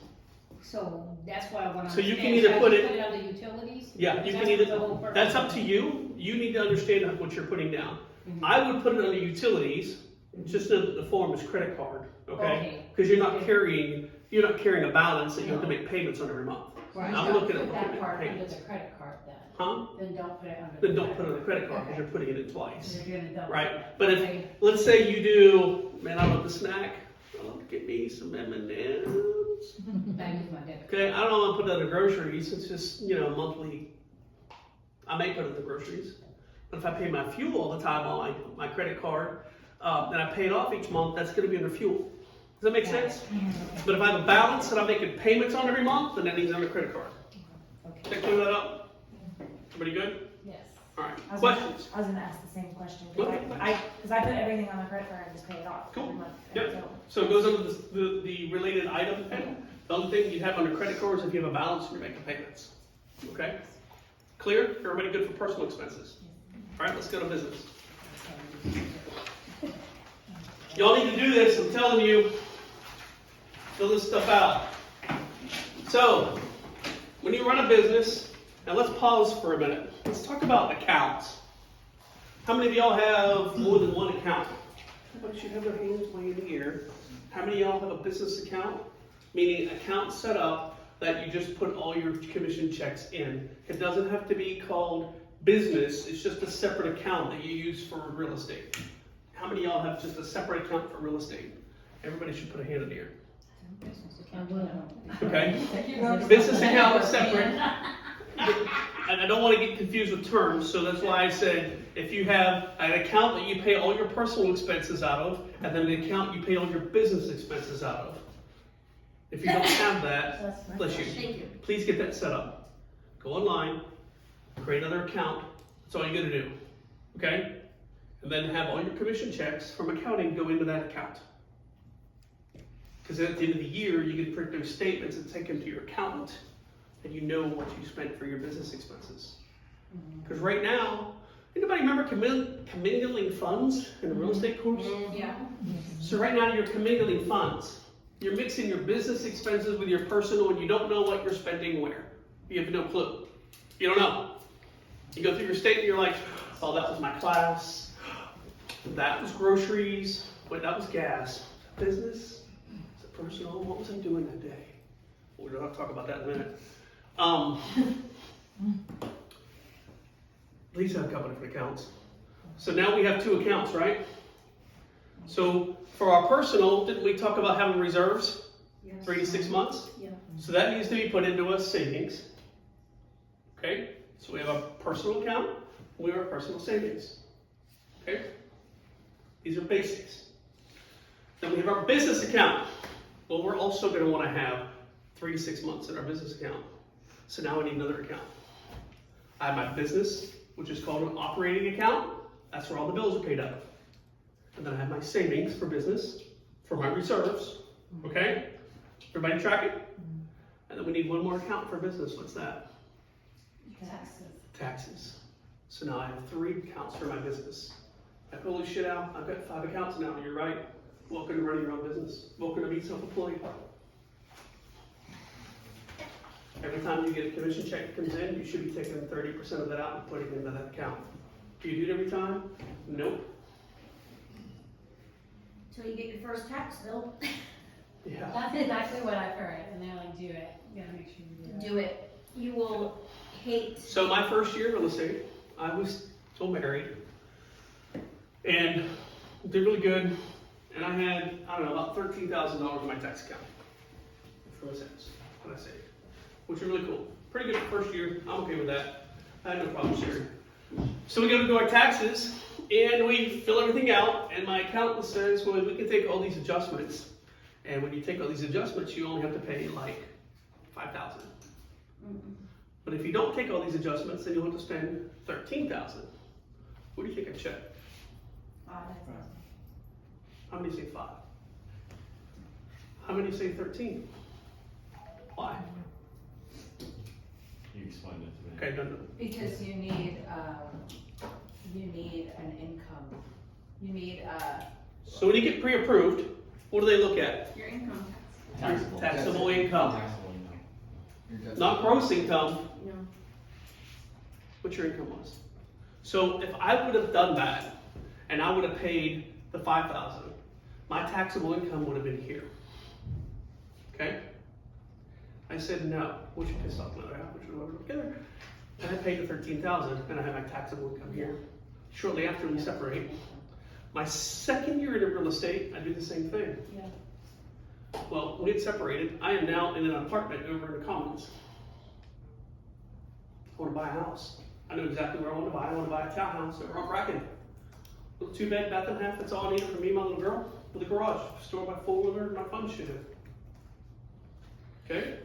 So that's why I want to. So you can either put it- under utilities? Yeah, you Because can that's either, the whole purpose. that's up to you. You need to understand what you're putting down. Mhm. I would put it under utilities, just so that the form is credit card, okay? Okay. Because you're not carrying a balance that you have to make payments on every month. Right, I'm don't looking at put what that you part make under payments. the credit card then. Huh? Then don't put it under. Then don't put it on the credit card because you're putting it in twice. You're doing a double. Right, but Okay. if, let's say you do, man, I love the snack. I love to get me some M&Ms. I use my debit. Okay, I don't want to put that in the groceries, it's just, monthly. I may put it in the groceries, but if I pay my fuel all the time on my credit card, and I pay it off each month, that's gonna be under fuel. Does that make sense? But if I have a balance that I'm making payments on every month, then that needs under credit card. Okay. Did I clear that up? Everybody good? Yes. Alright, I was questions? I was gonna ask the same question, Okay. because I put everything on the credit card and just pay it off Cool. every month. Yep. So it goes under the related item head. The other thing you have under credit cards if you have a balance and you're making payments. Okay? Clear? Everybody good for personal expenses? Alright, let's go to business. Y'all need to do this, I'm telling you. Fill this stuff out. So, when you run a business, now let's pause for a minute. Let's talk about accounts. How many of y'all have more than one account? Everybody should have their hands way in the air. How many of y'all have a business account? Meaning account set up that you just put all your commission checks in. It doesn't have to be called business, it's just a separate account that you use for real estate. How many of y'all have just a separate account for real estate? Everybody should put a hand in the air. Business account. Okay? Business account is separate. and I don't want to get confused with terms, so that's why I said, if you have an account that you pay all your personal expenses out of, and then an account you pay all your business expenses out of. If you don't have that, bless you, Thank you. please get that set up. Go online, create another account, that's all you gotta do, okay? And then have all your commission checks from accounting go into that account. Because at the end of the year, you can print those statements and take them to your accountant, and you know what you spent for your business expenses. Because right now, anybody remember commingling funds in the real estate course? Yeah. So right now, you're commingling funds. You're mixing your business expenses with your personal, and you don't know what you're spending where. You have no clue. You don't know. You go through your statement, you're like, oh, that was my class. That was groceries. Wait, that was gas. Business? Is it personal? What was I doing that day? We're going to talk about that in a minute. Please have a couple different accounts. So now we have 2 accounts, right? So for our personal, didn't we talk about having reserves? Yes. 3 to 6 months? Yeah. So that needs to be put into a savings. Okay? So we have a personal account, we have a personal savings. Okay? These are basics. Then we have our business account. Well, we're also going to want to have 3 to 6 months in our business account. So now I need another account. I have my business, which is called an operating account. That's where all the bills are paid out of. And then I have my savings for business, for my reserves. Okay? Everybody track it? And then we need one more account for business. What's that? Taxes. Taxes. So now I have 3 accounts for my business. Like, holy shit, Al, I've got 5 accounts now. You're right. Welcome to running your own business. Welcome to being self-employed. Every time you get a commission check that comes in, you should be taking 30% of that out and putting it into that account. Do you do it every time? Nope. Till you get your first tax bill, Yeah. That's exactly what I've heard, and they're like, do it, you gotta make sure you do it. do it. You will hate. So my first year in real estate, I was still married, and did really good, and I had, I don't know, about $13,000 in my tax account for my sales, what I saved, which was really cool. Pretty good for the first year, I'm okay with that. I had no problem sharing. So we go to do our taxes, and we fill everything out, and my accountant says, well, we can take all these adjustments, and when you take all these adjustments, you only have to pay like $5,000. But if you don't take all these adjustments, then you'll have to spend $13,000. What do you think I checked? How many say 5? How many say 13? Why? You explained it to me. Okay, done. Because you need an income. You need, So when you get pre-approved, what do they look at? Your income Taxable. Taxable income, Taxable income. not gross income, tax. No. what your income was. So if I would have done that, and I would have paid the $5,000, my taxable income would have been here. Okay? I said no, which pissed off my other half, which we worked together. And I paid the $13,000, and I had my taxable income here. Shortly after we separate, my second year in real estate, I do the same thing. Yeah. Well, when we get separated, I am now in an apartment over in the Commons. I want to buy a house. I know exactly where I want to buy. I want to buy a townhouse over on Kraken. Little 2-bed, bath and a half. That's all I need for me and my little girl. With a garage. Store my 4-wheeler and my fun shit in. Okay?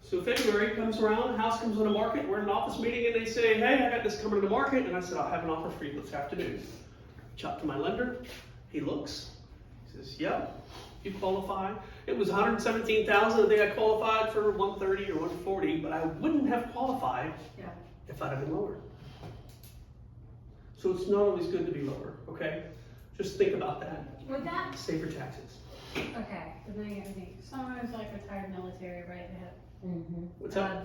So February comes around, the house comes on the market. We're in an office meeting and they say, hey, I got this coming to the market. And I said, I'll have an offer for you this afternoon. Chop to my lender. He looks. He says, yep, you qualify. It was $117,000. I think I qualified for 130 or 140, but I wouldn't have qualified if I'd have been lower. So it's not always good to be lower, okay? Just think about that. Would that, Save your taxes. okay, but then I think, someone who's like retired military, right, they have, What's up?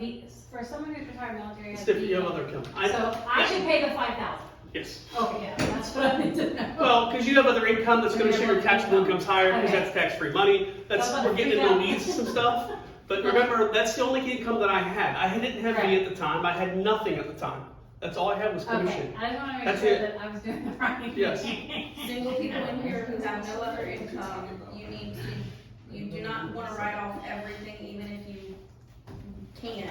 for someone who's retired military, It's has different, you have VA. other income. So I should pay the 5,000. Yes. Okay, yeah, that's what I need to know. Well, because you have other income that's gonna show your taxable income's higher, because Okay. that's tax-free money. That's, That's we're getting into the freak out. weeds and some stuff. But remember, that's the only income that I had. I didn't have any at the time. I had nothing at the time. That's all I had was Okay, commission. I just wanna make That's sure it. that I was doing the right Yes. thing. Single people in here who have no other income, you do not wanna write off everything, even if you can.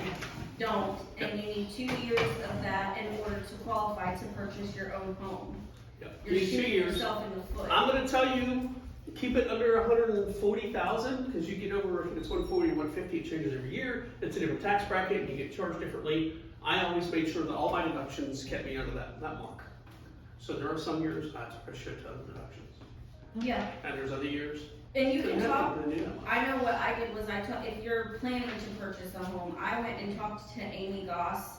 don't, and you need 2 years of that in order to qualify to purchase your own home. Yep. You're These 2 shooting years, yourself in the foot. I'm gonna tell you, keep it under 140,000, because you get over, if it's 140 or 150, it changes every year. It's a different tax bracket, you get charged differently. I always made sure that all my deductions kept me under that mark. So there are some years, I took a shit ton of deductions. Yeah, And there's other years. and you can talk, Didn't do that much. I know what I did was if you're planning to purchase a home, I went and talked to Amy Goss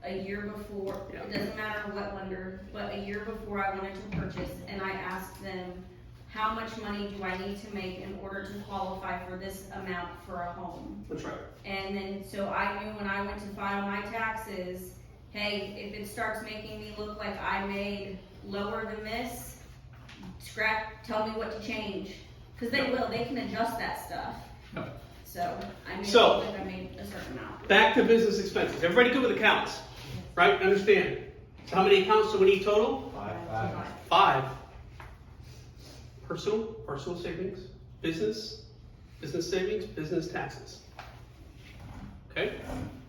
a year before, Yeah. it doesn't matter what lender, but a year before I wanted to purchase, and I asked them, how much money do I need to make in order to qualify for this amount for a home? That's right. And then, so I knew when I went to file my taxes, hey, if it starts making me look like I made lower than this, tell me what to change. Cause they will, they can adjust that stuff. Yep. So, I mean, So- I think I made a certain amount. Back to business expenses. Everybody good with accounts? Right? Understand? So how many accounts do we need total? 5. Personal savings, business savings, business taxes. Okay?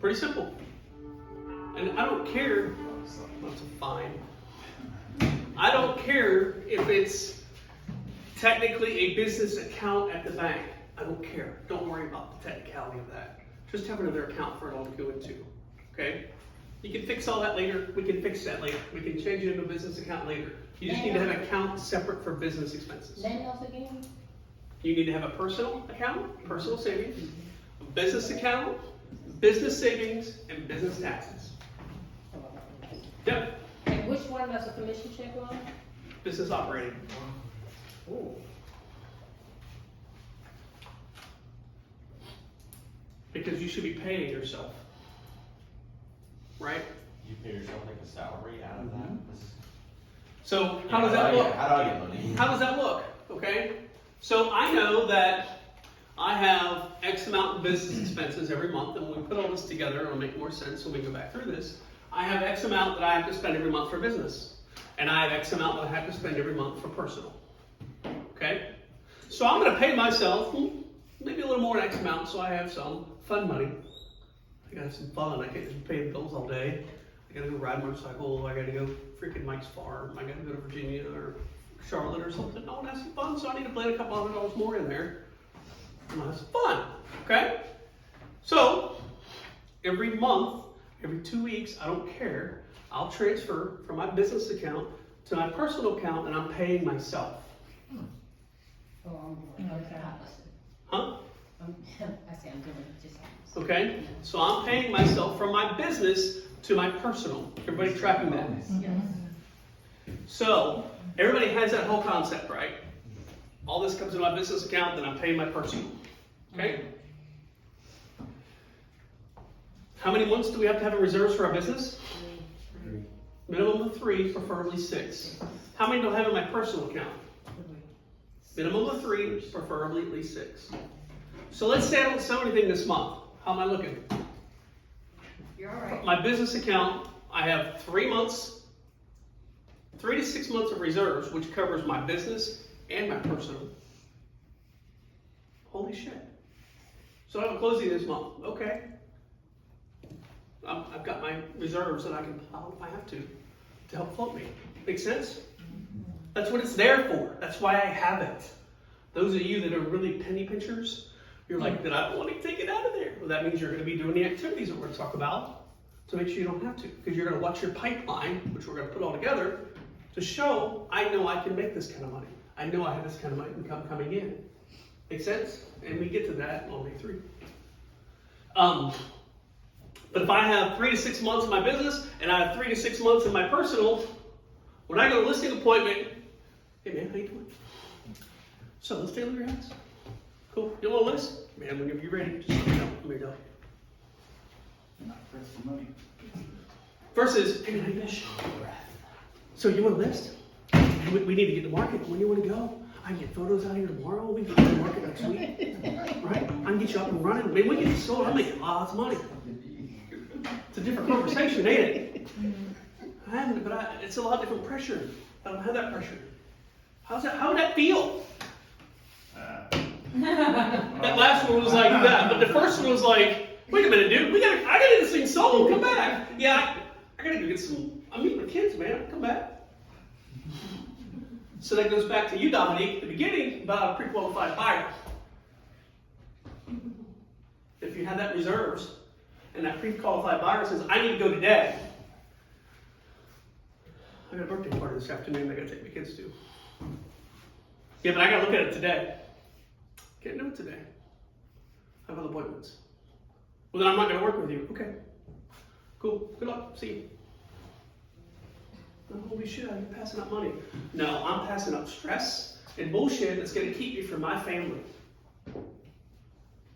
Pretty simple. And I don't care, that's a fine. I don't care if it's technically a business account at the bank. I don't care. Don't worry about the technicality of that. Just have another account for it all to go into. Okay? You can fix all that later. We can fix that later. We can change it into a business account later. You just need to have an account separate for business expenses. You need to have a personal account, personal savings, a business account, business savings, and business taxes. Yep, And which one does a commission check on? business operating. Ooh. Because you should be paying yourself. Right? You pay yourself like a salary out of that? So how does that look? How do I get money? How does that look? Okay? So I know that I have X amount of business expenses every month, and when we put all this together, it'll make more sense when we go back through this. I have X amount that I have to spend every month for business, and I have X amount that I have to spend every month for personal. Okay? So I'm going to pay myself maybe a little more than X amount, so I have some fun money. I got to have some fun. I can't just pay the bills all day. I got to go ride a motorcycle. I got to go freaking Mike's Farm. I got to go to Virginia or Charlotte or something. I want to have some fun, so I need to plan a couple $100 more in there. I want to have some fun. Okay? So every month, every 2 weeks, I don't care, I'll transfer from my business account to my personal account, and I'm paying myself. Oh, I'm doing it. Huh? I say I'm doing it just. Okay? So I'm paying myself from my business to my personal. Everybody tracking that? Yes. So everybody has that whole concept, right? All this comes in my business account, then I'm paying my personal. Okay? How many months do we have to have in reserves for our business? 3. Minimum of 3, preferably 6. How many do I have in my personal account? Minimum of 3, preferably at least 6. So let's say I don't sell anything this month. How am I looking? You're all right. My business account, I have 3 to 6 months of reserves, which covers my business and my personal. Holy shit. So I have a closing this month. Okay. I've got my reserves that I can plow if I have to help float me. Make sense? That's what it's there for. That's why I have it. Those of you that are really penny pinchers, you're like, that I don't want to take it out of there. Well, that means you're going to be doing the activities that we're going to talk about to make sure you don't have to. Because you're going to watch your pipeline, which we're going to put all together, to show I know I can make this kind of money. I know I have this kind of income coming in. Make sense? And we get to that on day 3. But if I have 3 to 6 months in my business and I have 3 to 6 months in my personal, when I go to a listing appointment, hey man, how you doing? So let's tailor your house. Cool. You want a list? Man, whenever you're ready, just let me know. Let me know. Not press for money. Versus, hey man, how you doing? So you want a list? We need to get to market. When you want to go? I can get photos out here tomorrow. We can get to market next week. Right? I can get you up and running. Man, we get it sold. I'm making lots of money. It's a different conversation, ain't it? It's a lot different pressure. I don't have that pressure. How would that feel? That last one was like that, but the first one was like, Wait a minute, dude. I gotta sing solo. Come back. Yeah, I gotta go get some. I'm meeting with kids, man. Come back. So that goes back to you, Dominique, at the beginning about a pre-qualified buyer. If you have that reserves, and that pre-qualified buyer says, I need to go today. I got a birthday party this afternoon I gotta take my kids to. Yeah, but I gotta look at it today. Can't do it today. I have other appointments. Well, then I'm not gonna work with you. Okay. Cool. Good luck. See you. Oh, holy shit, I'm passing up money. No, I'm passing up stress and bullshit that's gonna keep me from my family.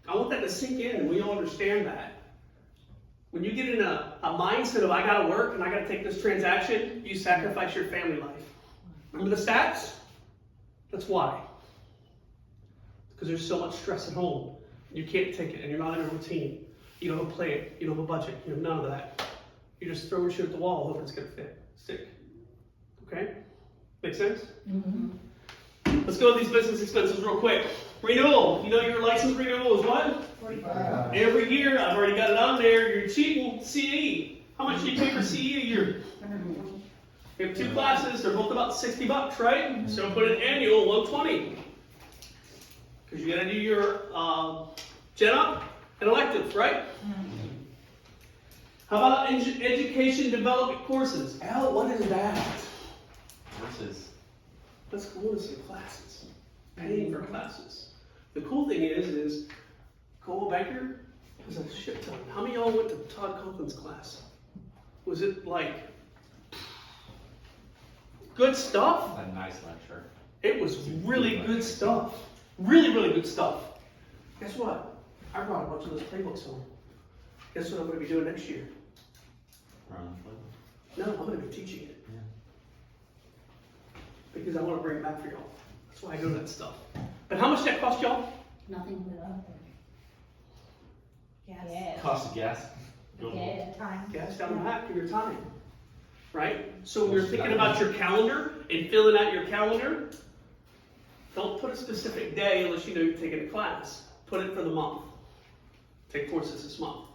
I want that to sink in, and we all understand that. When you get in a mindset of I gotta work and I gotta take this transaction, you sacrifice your family life. Remember the stats? That's why. Because there's so much stress at home. You can't take it, and you're not in a routine. You don't have a plan, you don't have a budget, you have none of that. You just throw shit at the wall, hoping it's gonna stick. Okay? Make sense? Mm-hmm. Let's go with these business expenses real quick. Renewal. You know your license renewal is what? 45. Every year. I've already got it on there. You're cheating. CE. How much do you pay for CE a year? You have 2 classes. They're both about $60, right? So put an annual 120. Because you got to do your gen up and electives, right? How about education development courses? Al, what is that? Versus. Let's go to some classes. Paying for classes. The cool thing is Coldwell Banker has a shit ton. How many of y'all went to Todd Conklin's class? Was it like good stuff? A nice lecture. It was really good stuff. Really, really good stuff. Guess what? I brought a bunch of those playbooks home. Guess what I'm going to be doing next year? No, I'm going to be teaching it. Yeah. Because I want to bring it back for y'all. That's why I do that stuff. But how much that cost y'all? Nothing. Yeah. Cost of gas. Yeah. Gas down the back for your time. Right? So when you're thinking about your calendar and filling out your calendar, don't put a specific day unless you know you're taking a class. Put it for the month. Take courses this month.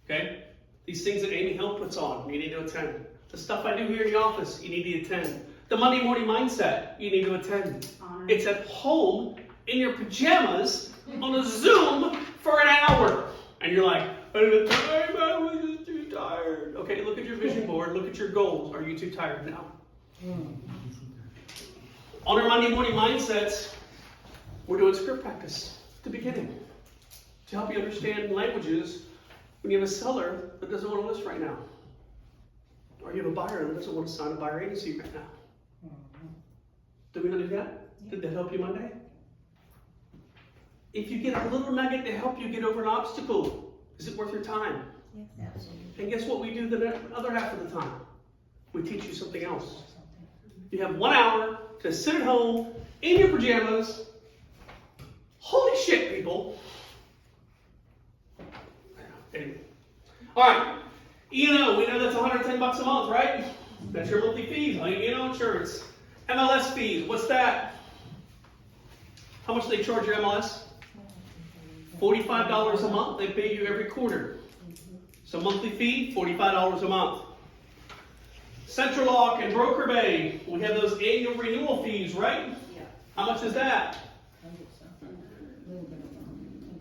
Okay? These things that Amy Hill puts on, you need to attend. The stuff I do here in the office, you need to attend. The Monday morning mindset, you need to attend. Honor. It's at home in your pajamas on a Zoom for an hour. And you're like, I was just too tired. Okay, look at your vision board, look at your goals. Are you too tired now? On our Monday morning mindsets, we're doing script practice at the beginning to help you understand languages when you have a seller that doesn't want to list right now. Or you have a buyer that doesn't want to sign a buyer agency right now. Did we not do that? Did that help you Monday? If you get a little nugget to help you get over an obstacle, is it worth your time? And guess what we do the other half of the time? We teach you something else. You have 1 hour to sit at home in your pajamas. Holy shit, people. Anyway. All right. E&O, we know that's $110 a month, right? That's your monthly fees on E&O insurance. MLS fees, what's that? How much do they charge your MLS? $45 a month. They pay you every quarter. So monthly fee, $45 a month. Central Lock and Broker Bay, we have those annual renewal fees, right? Yeah. How much is that?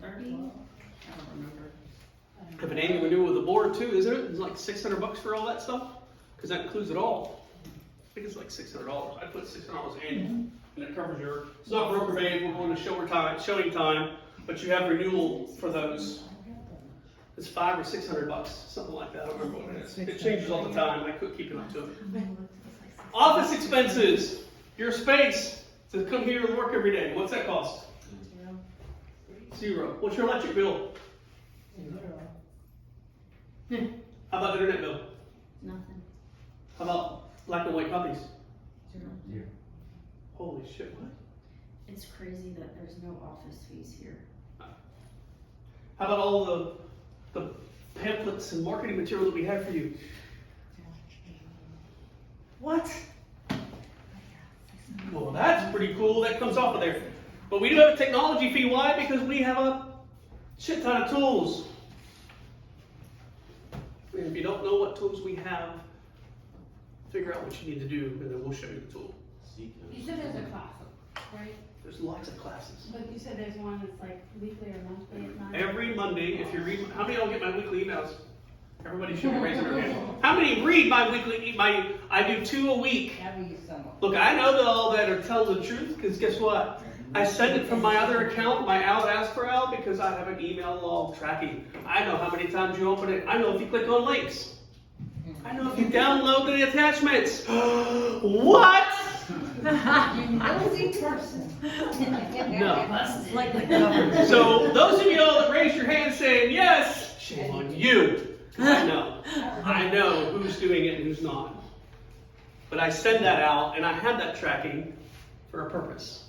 30? I don't remember. Have an annual renewal with the board too, isn't it? It's like $600 for all that stuff? Because that includes it all. I think it's like $600. I put $600 annual, and it covers your. It's not Broker Bay. We're going to showing time, but you have renewal for those. It's $500 or $600, something like that. I don't remember what it is. It changes all the time. I couldn't keep up to it. Office expenses. Your space to come here and work every day. What's that cost? $0. What's your electric bill? How about internet bill? Nothing. How about black and white copies? 0. Holy shit, what? It's crazy that there's no office fees here. How about all the pamphlets and marketing material that we have for you? What? Well, that's pretty cool. That comes off of there. But we do have a technology fee. Why? Because we have a shit ton of tools. And if you don't know what tools we have, figure out what you need to do, and then we'll show you the tool. You said there's a class, right? There's lots of classes. But you said there's one that's like weekly or monthly at 9? Every Monday, if you read, how many of y'all get my weekly emails? Everybody should be raising their hand. How many read my weekly, I do 2 a week. Every summer. Look, I know that all that are telling the truth, because guess what? I send it from my other account, my Al Ask for Al, because I have an email log tracking. I know how many times you open it. I know if you click on links. I know if you download the attachments. What? You nosy person. No. It's like the government. So those of y'all that raised your hand saying yes, shame on you. I know who's doing it and who's not. But I send that out, and I have that tracking for a purpose.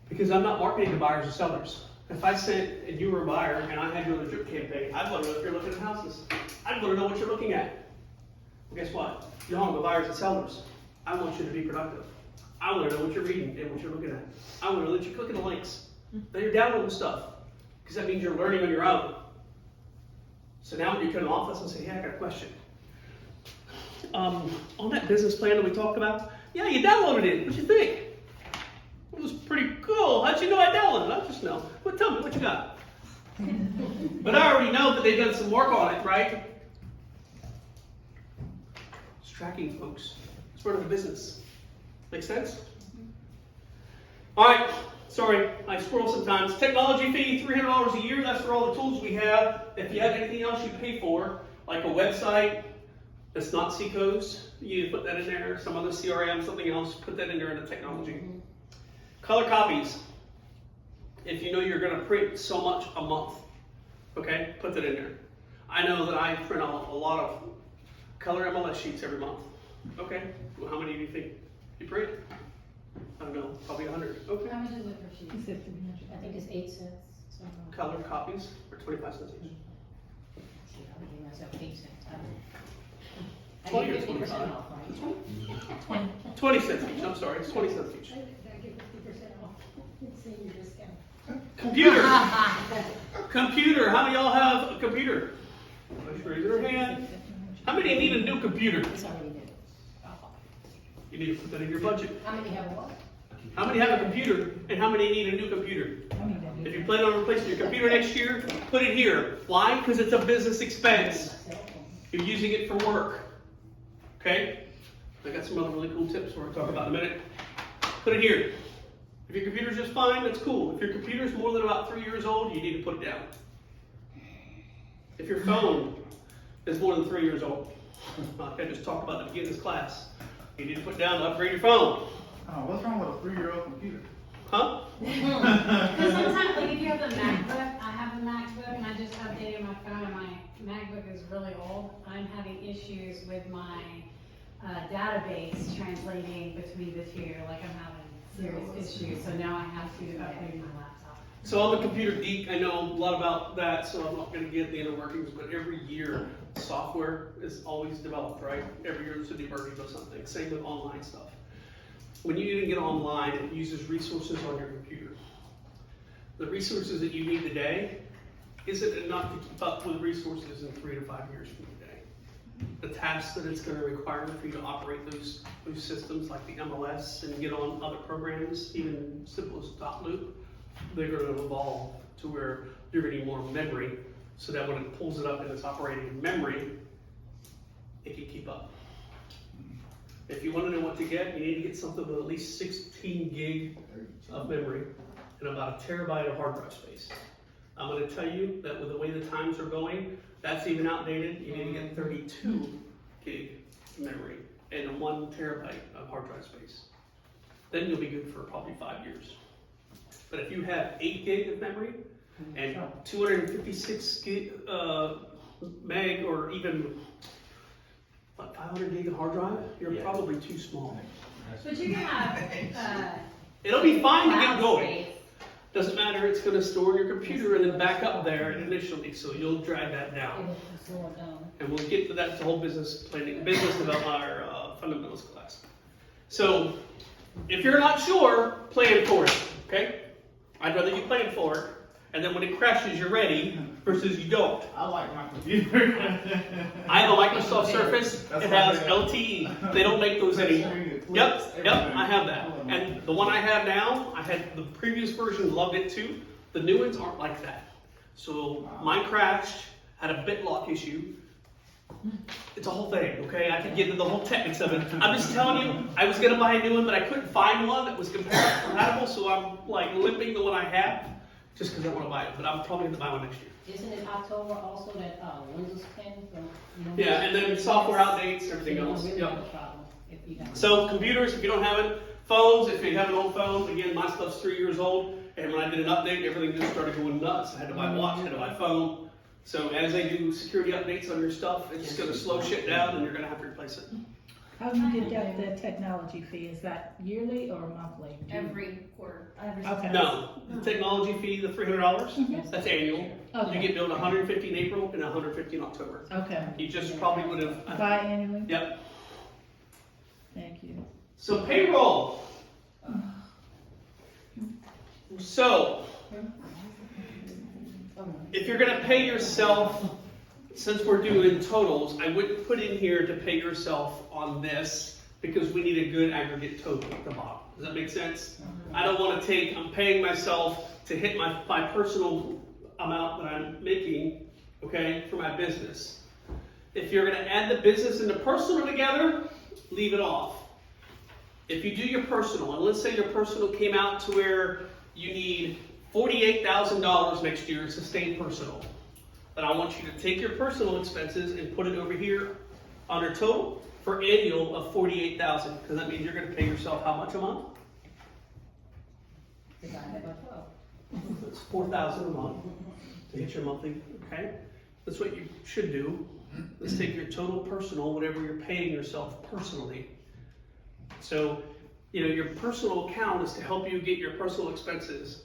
Because I'm not marketing to buyers or sellers. If I sent, and you were a buyer, and I had you on a drip campaign, I'd want to know if you're looking at houses. I'd want to know what you're looking at. Well, guess what? You're home with buyers and sellers. I want you to be productive. I want to know what you're reading and what you're looking at. I want to know that you're clicking the links, that you're downloading stuff, because that means you're learning on your own. So now when you come to the office and say, yeah, I got a question. On that business plan that we talked about, yeah, you downloaded it. What'd you think? It was pretty cool. How'd you know I downloaded it? I just know. Well, tell me what you got. But I already know that they've done some work on it, right? It's tracking, folks. It's part of the business. Make sense? All right. Sorry, I squirrel sometimes. Technology fee, $300 a year. That's for all the tools we have. If you have anything else you pay for, like a website that's not Seacoast, you put that in there. Some other CRM, something else, put that in there in the technology. Color copies. If you know you're going to print so much a month, okay, put that in there. I know that I print out a lot of color MLS sheets every month. Okay, well, how many do you think you print? I don't know, probably 100. Okay. How much is it per sheet? I think it's 8 cents. something like that. Color copies for 25 cents each. See, I would give myself 8 cents. I 20 or get 50% 25? off, right? 20 cents each, I'm sorry, it's 20 cents each. I get 50% off. Senior discount. Computer. Computer, how many of y'all have a computer? Let's raise your hand. How many need a new computer? It's already there. You need to put that in your budget. How many have what? How many have a computer and how many need a new computer? If you plan on replacing your computer next year, put it here. Why? Because it's a business expense. You're using it for work. Okay? I got some other really cool tips we're going to talk about in a minute. Put it here. If your computer's just fine, that's cool. If your computer's more than about 3 years old, you need to put it down. If your phone is more than 3 years old, like I just talked about at the beginning of this class, you need to put down to upgrade your phone. What's wrong with a 3-year-old computer? Huh? Because sometimes, like, if you have the MacBook, I have the MacBook, and I just updated my phone, and my MacBook is really old. I'm having issues with my database translating between the two. Like, I'm having serious issues, so now I have to upgrade my laptop. So I'm a computer geek. I know a lot about that, so I'm not going to get the inner workings, but every year software is always developed, right? Every year there's a new version of something. Same with online stuff. When you even get online, it uses resources on your computer. The resources that you need today isn't enough to keep up with resources in 3 to 5 years from today. The tasks that it's going to require for you to operate those systems like the MLS and get on other programs, even simple as Dotloop, they're going to evolve to where you're going to need more memory so that when it pulls it up and it's operating in memory, it can keep up. If you want to know what to get, you need to get something with at least 16 gig of memory and about 1 terabyte of hard drive space. I'm going to tell you that with the way the times are going, that's even outdated. You need to get 32 gig memory and 1 terabyte of hard drive space. Then you'll be good for probably 5 years. But if you have 8 gig of memory and 256 gig, meg or even 500 gig of hard drive, you're probably too small. But you can have, It'll be fine to get going. Doesn't matter, it's going to store in your computer and then back up there initially, so you'll drag that down. And we'll get to that, the whole business planning, business development, our fundamentals class. So, if you're not sure, plan for it, okay? I'd rather you plan for it And then when it crashes, you're ready, versus you don't. I like my computer. I have a Microsoft Surface, That's it my has bad. LTE, they don't make those anymore. It clicks, Yep, everything. I have that. And the one I have now, I had the previous version, loved it too. The new ones aren't like that. So mine crashed, had a BitLock issue. It's a whole thing, okay? I can get into the whole techniques of it. I'm just telling you, I was gonna buy a new one, but I couldn't find one that was compatible, so I'm like limping the one I have, just because I wanna buy it, but I'm probably gonna buy one next year. Isn't it October also that, Windows 10, you know? Yeah, and then software outdates, everything You don't else, really yep. have a problem if you don't. So computers, if you don't have it, phones, if you have an old phone, again, my stuff's 3 years old, and when I did an update, everything just started going nuts. I had to buy a watch, I had to buy a phone. So as they do security updates on your stuff, it's gonna slow shit down and you're gonna have to replace it. How do you deduct the technology fee? Is that yearly or monthly? Every quarter. Okay. No, the technology fee, the $300, that's annual. You Okay, get billed $150 in April and $150 in October. okay. You just probably would have, Biannually? yep. Thank you. So payroll. So, if you're gonna pay yourself, since we're doing totals, I wouldn't put in here to pay yourself on this because we need a good aggregate total at the bottom. Does that make sense? I don't wanna take, I'm paying myself to hit my personal amount that I'm making, okay, for my business. If you're gonna add the business and the personal together, leave it off. If you do your personal, and let's say your personal came out to where you need $48,000 next year to sustain personal, then I want you to take your personal expenses and put it over here under total for annual of $48,000, because that means you're gonna pay yourself how much a month? Divided by 12. It's $4,000 a month to hit your monthly, okay? That's what you should do. Let's take your total personal, whatever you're paying yourself personally. So, your personal account is to help you get your personal expenses.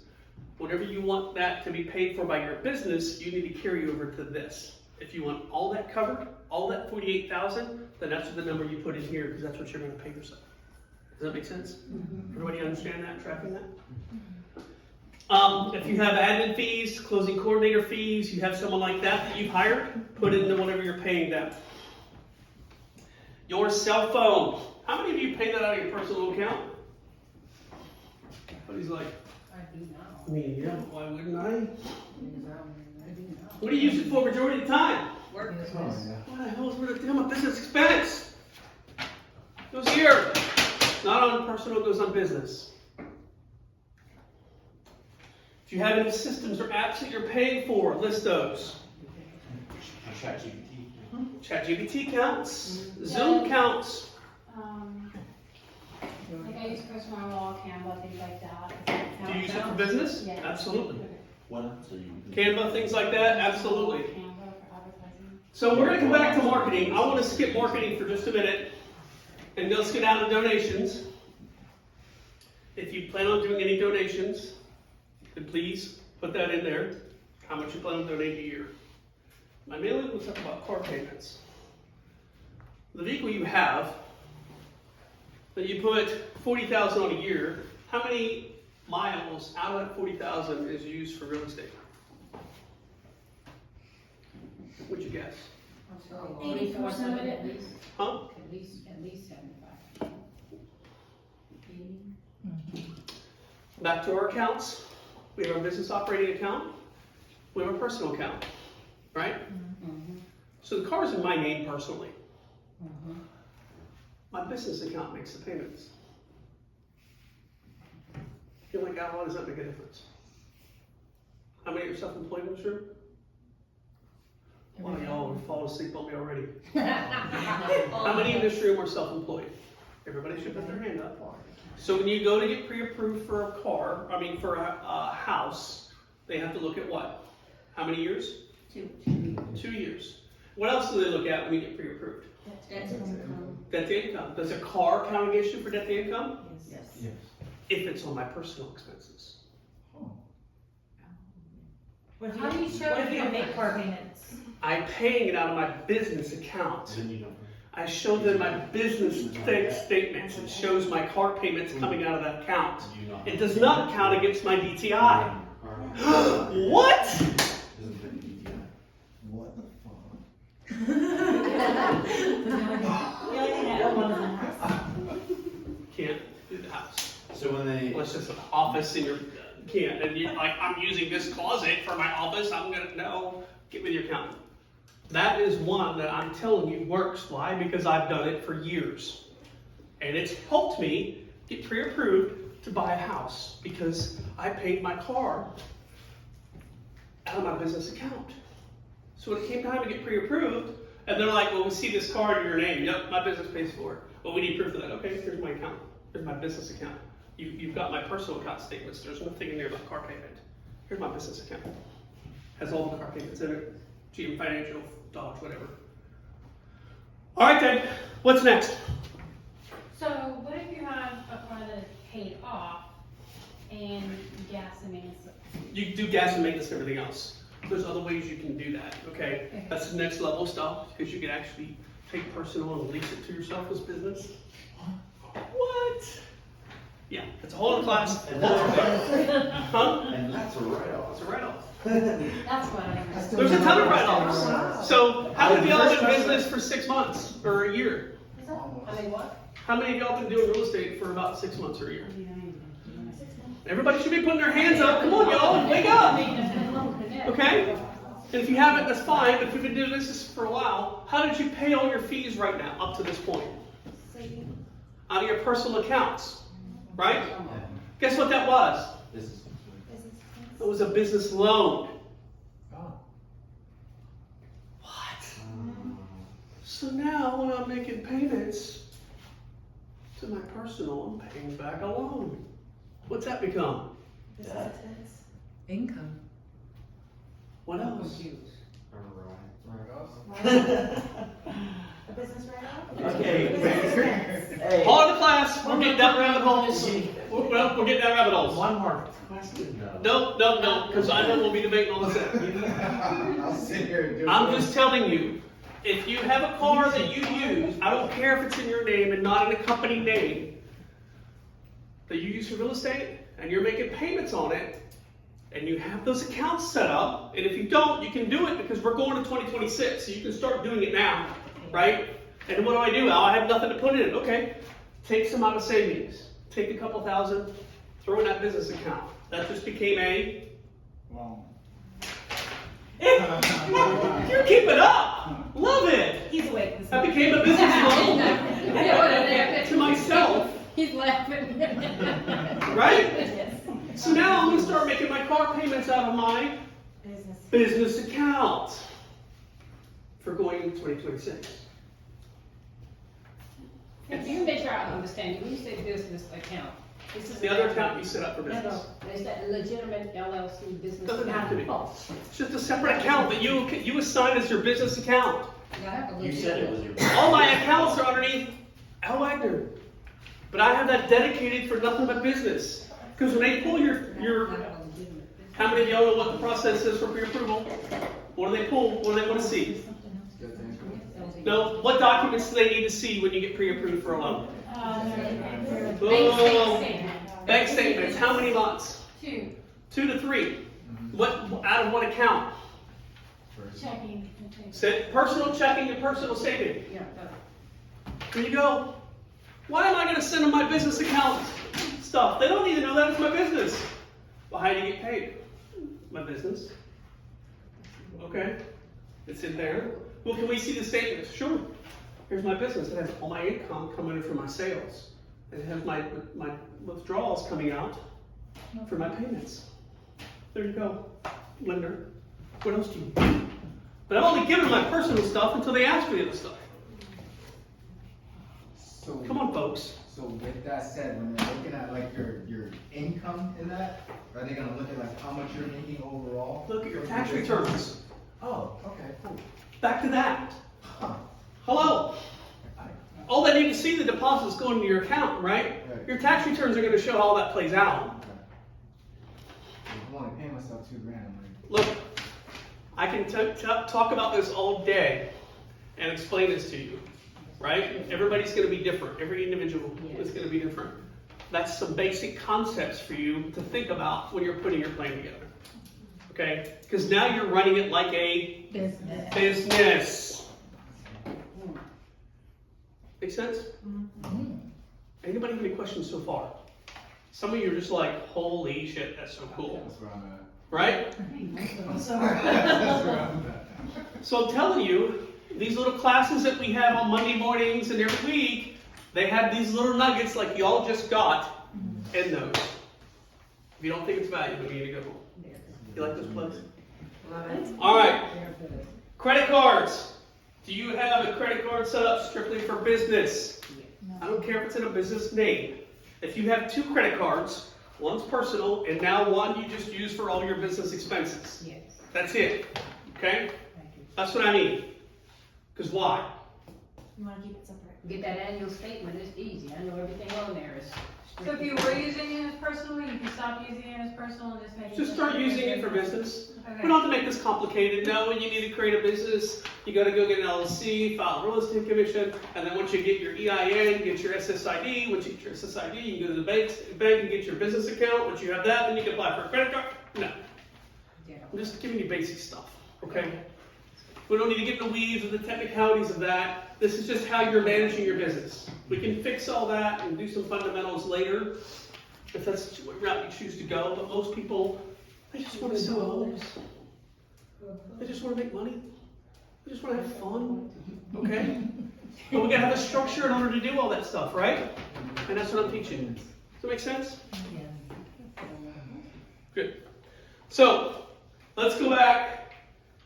Whatever you want that to be paid for by your business, you need to carry over to this. If you want all that covered, all that $48,000, then that's the number you put in here, because that's what you're gonna pay yourself. Does that make sense? Everybody understand that, tracking that? If you have admin fees, closing coordinator fees, you have someone like that you've hired, put it into whatever you're paying them. Your cell phone. How many of you pay that out of your personal account? But he's like, I do now. I mean, yeah, why wouldn't I? I do now. What do you use it for majority of the time? Work. What the hell is with a business expense? Goes here. Not on personal, it goes on business. If you have any systems or apps that you're paying for, list those. ChatGPT counts. Zoom counts. Like I use CoSmart, Canva, things like that. Do you use it for business? Yeah. Absolutely. What? So you Canva, things like that? Absolutely. Canva for advertising. So we're gonna come back to marketing. I wanna skip marketing for just a minute. And let's get down to donations. If you plan on doing any donations, then please put that in there. How much you plan on donating a year. Mainly we'll talk about car payments. The vehicle you have, that you put 40,000 on a year, how many miles out of that 40,000 is used for real estate? What'd you guess? 80% of it. At least, Huh? at least 75. Back to our accounts. We have our business operating account. We have our personal account, right? So the car is in my name personally. My business account makes the payments. You're like, why does that make a difference? How many are self-employed in this room? One of y'all have fallen asleep on me already. How many in this room are self-employed? Everybody should put their hand up. So when you go to get pre-approved for a car, for a house, they have to look at what? How many years? 2. 2 years. What else do they look at when you get pre-approved? That's income. Debt to income. Does a car count against you for debt to income? Yes. Yes. If it's on my personal expenses. How do you show if you don't make car payments? I'm paying it out of my business account. Then you don't. I show them my business statements. It shows my car payments coming out of that account. Do you not? It does not count against my DTI. What? Isn't pretty easy, yeah. What the fuck? Can't do the house. So when they, Well, it's just an office in your, can't, and you're like, I'm using this closet for my office, I'm gonna, no, get with your accountant. That is one that I'm telling you works. Why? Because I've done it for years. And it's helped me get pre-approved to buy a house because I paid my car out of my business account. So when it came time to get pre-approved, and they're like, well, we see this card in your name. Yep, my business pays for it. Well, we need proof of that. Okay, here's my account. Here's my business account. You've got my personal account statements. There's nothing in there about car payment. Here's my business account. Has all the car payments in it. GM Financial, Dodge, whatever. All right then, what's next? So what if you have a car that is paid off and gas and maintenance? You do gas and maintenance and everything else. There's other ways you can do that, okay? That's the next level stuff, because you can actually take personal and lease it to yourself as business. What? Yeah, it's a whole other class. and that's, Huh? and that's a write-off. It's a write-off. That's what I understand. There's a ton of write-offs. So how many of y'all been in business for 6 months or a year? I mean, what? How many of y'all been doing real estate for about 6 months or a year? Everybody should be putting their hands up. Come on, y'all, wake up. Okay? And if you haven't, that's fine. But if you've been doing this for a while, how did you pay all your fees right now up to this point? Out of your personal accounts, right? Guess what that was? This is. It was a business loan. Oh. What? So now when I'm making payments to my personal, I'm paying back a loan. What's that become? Income. What else? A business write-off? Okay. Hey. Pause the class. We're getting down rabbit holes. We're getting down rabbit holes. One more question though. No, because I know we'll be debating all this. I'll sit here and do it. I'm just telling you, if you have a car that you use, I don't care if it's in your name and not in a company name, that you use for real estate, and you're making payments on it, and you have those accounts set up, and if you don't, you can do it because we're going to 2026, so you can start doing it now, right? And what do? I have nothing to put in. Okay, take some out of savings. Take a couple thousand, throw in that business account. That just became a... Well. You're keeping up! Love it! He's awake. That became a business loan to myself, He's laughing. right? Yes. So now I'm gonna start making my car payments out of my Business. business account for going into 2026. If you make sure I understand, when you say business account, this is. The other account you set up for business. Is that legitimate LLC business? Doesn't have to be. Oh, It's just a separate account that you assign as your business account. you have a You said it was legitimate. your. All my accounts are underneath Al Wagner. But I have that dedicated for nothing but business. Because when they pull your, how many of y'all know what the process is for pre-approval? What do they pull? What do they want to see? No, what documents do they need to see when you get pre-approved for a loan? Bank statements, how many months? 2. 2 to 3. What, out of what account? Checking. Personal checking and personal saving. Yeah, There you go. Why am I going to send them my business account stuff? They don't need to know that it's my business. Well, how do you get paid? My business. Okay. It's in there. Well, can we see the statements? Sure. Here's my business. It has all my income coming in from my sales. It has my withdrawals coming out for my payments. There you go. Lender. What else do you need? But I'm only giving my personal stuff until they ask for the other stuff. So, Come on, folks. so with that said, when they're looking at like your income in that, are they gonna look at like how much you're making overall? Look at your from tax business? returns. Oh, okay, cool. Back to that. Huh. Hello. All they need to see the deposits going to your account, right? Right. Your tax returns are going to show how that plays out. Okay. I'm only paying myself $2,000. I'm like, Look, I can talk about this all day and explain this to you, right? Everybody's going to be different. Every individual is going to be different. That's some basic concepts for you to think about when you're putting your plan together. okay? Because now you're running it like a Business. business. Make sense? Anybody have any questions so far? Some of you are just like, holy shit, that's so cool. That's where I'm at. Right? That's where I'm at. So I'm telling you, these little classes that we have on Monday mornings and every week, they have these little nuggets like y'all just got in those. If you don't think it's valuable, you need to go home. You like those plugs? Love it. All right. Credit cards. Do you have a credit card set up strictly for business? I don't care if it's in a business name. If you have 2 credit cards, one's personal, and now one you just use for all your business expenses. Yes. That's it. Okay? Thank you. That's what I need. Because why? You wanna keep it separate? Get that annual statement, it's easy, I know everything on there is. So if you were using it as personal, you can stop using it as personal and just make it. Just start using it for business. Okay. We don't have to make this complicated. No, when you need to create a business, you got to go get an LLC, file a real estate commission, and then once you get your EIN, get your SSID. Once you get your SSID, you go to the bank and get your business account. Once you have that, then you can apply for a credit card. No, Yeah. I'm just giving you basic stuff, okay? We don't need to get in the weeds of the technicalities of that. This is just how you're managing your business. We can fix all that and do some fundamentals later, if that's what route you choose to go. But most people, they just want to sell homes. They just want to make money. They just want to have fun, okay? But we gotta have a structure in order to do all that stuff, right? And that's what I'm teaching. Does that make sense? Good. So, let's go back.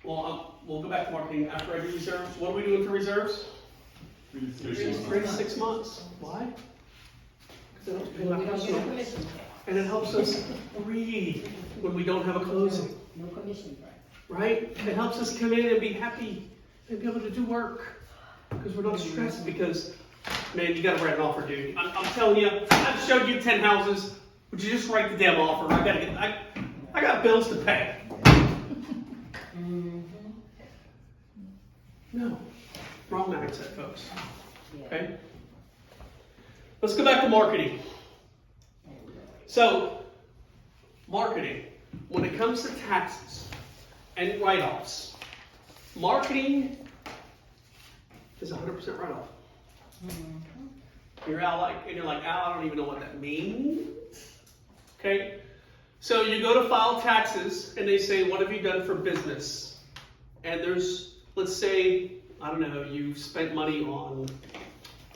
Well, we'll go back to marketing after I do reserves. What are we doing for reserves? 3 to 6 months. Why? Because it helps pay my We don't get a personal. commission check, And it helps us breathe when we don't have a closing, no commission check. right? It helps us come in and be happy and be able to do work. Because we're not stressed because, man, you gotta write an offer, dude. I'm telling you, I've showed you 10 houses. Would you just write the damn offer? I got bills to pay. No. Wrong mindset, folks. Okay? Let's go back to marketing. So, marketing, when it comes to taxes and write-offs, marketing is 100% write-off. You're like, Al, I don't even know what that means. Okay? So you go to file taxes and they say, what have you done for business? And there's, let's say, I don't know, you've spent money on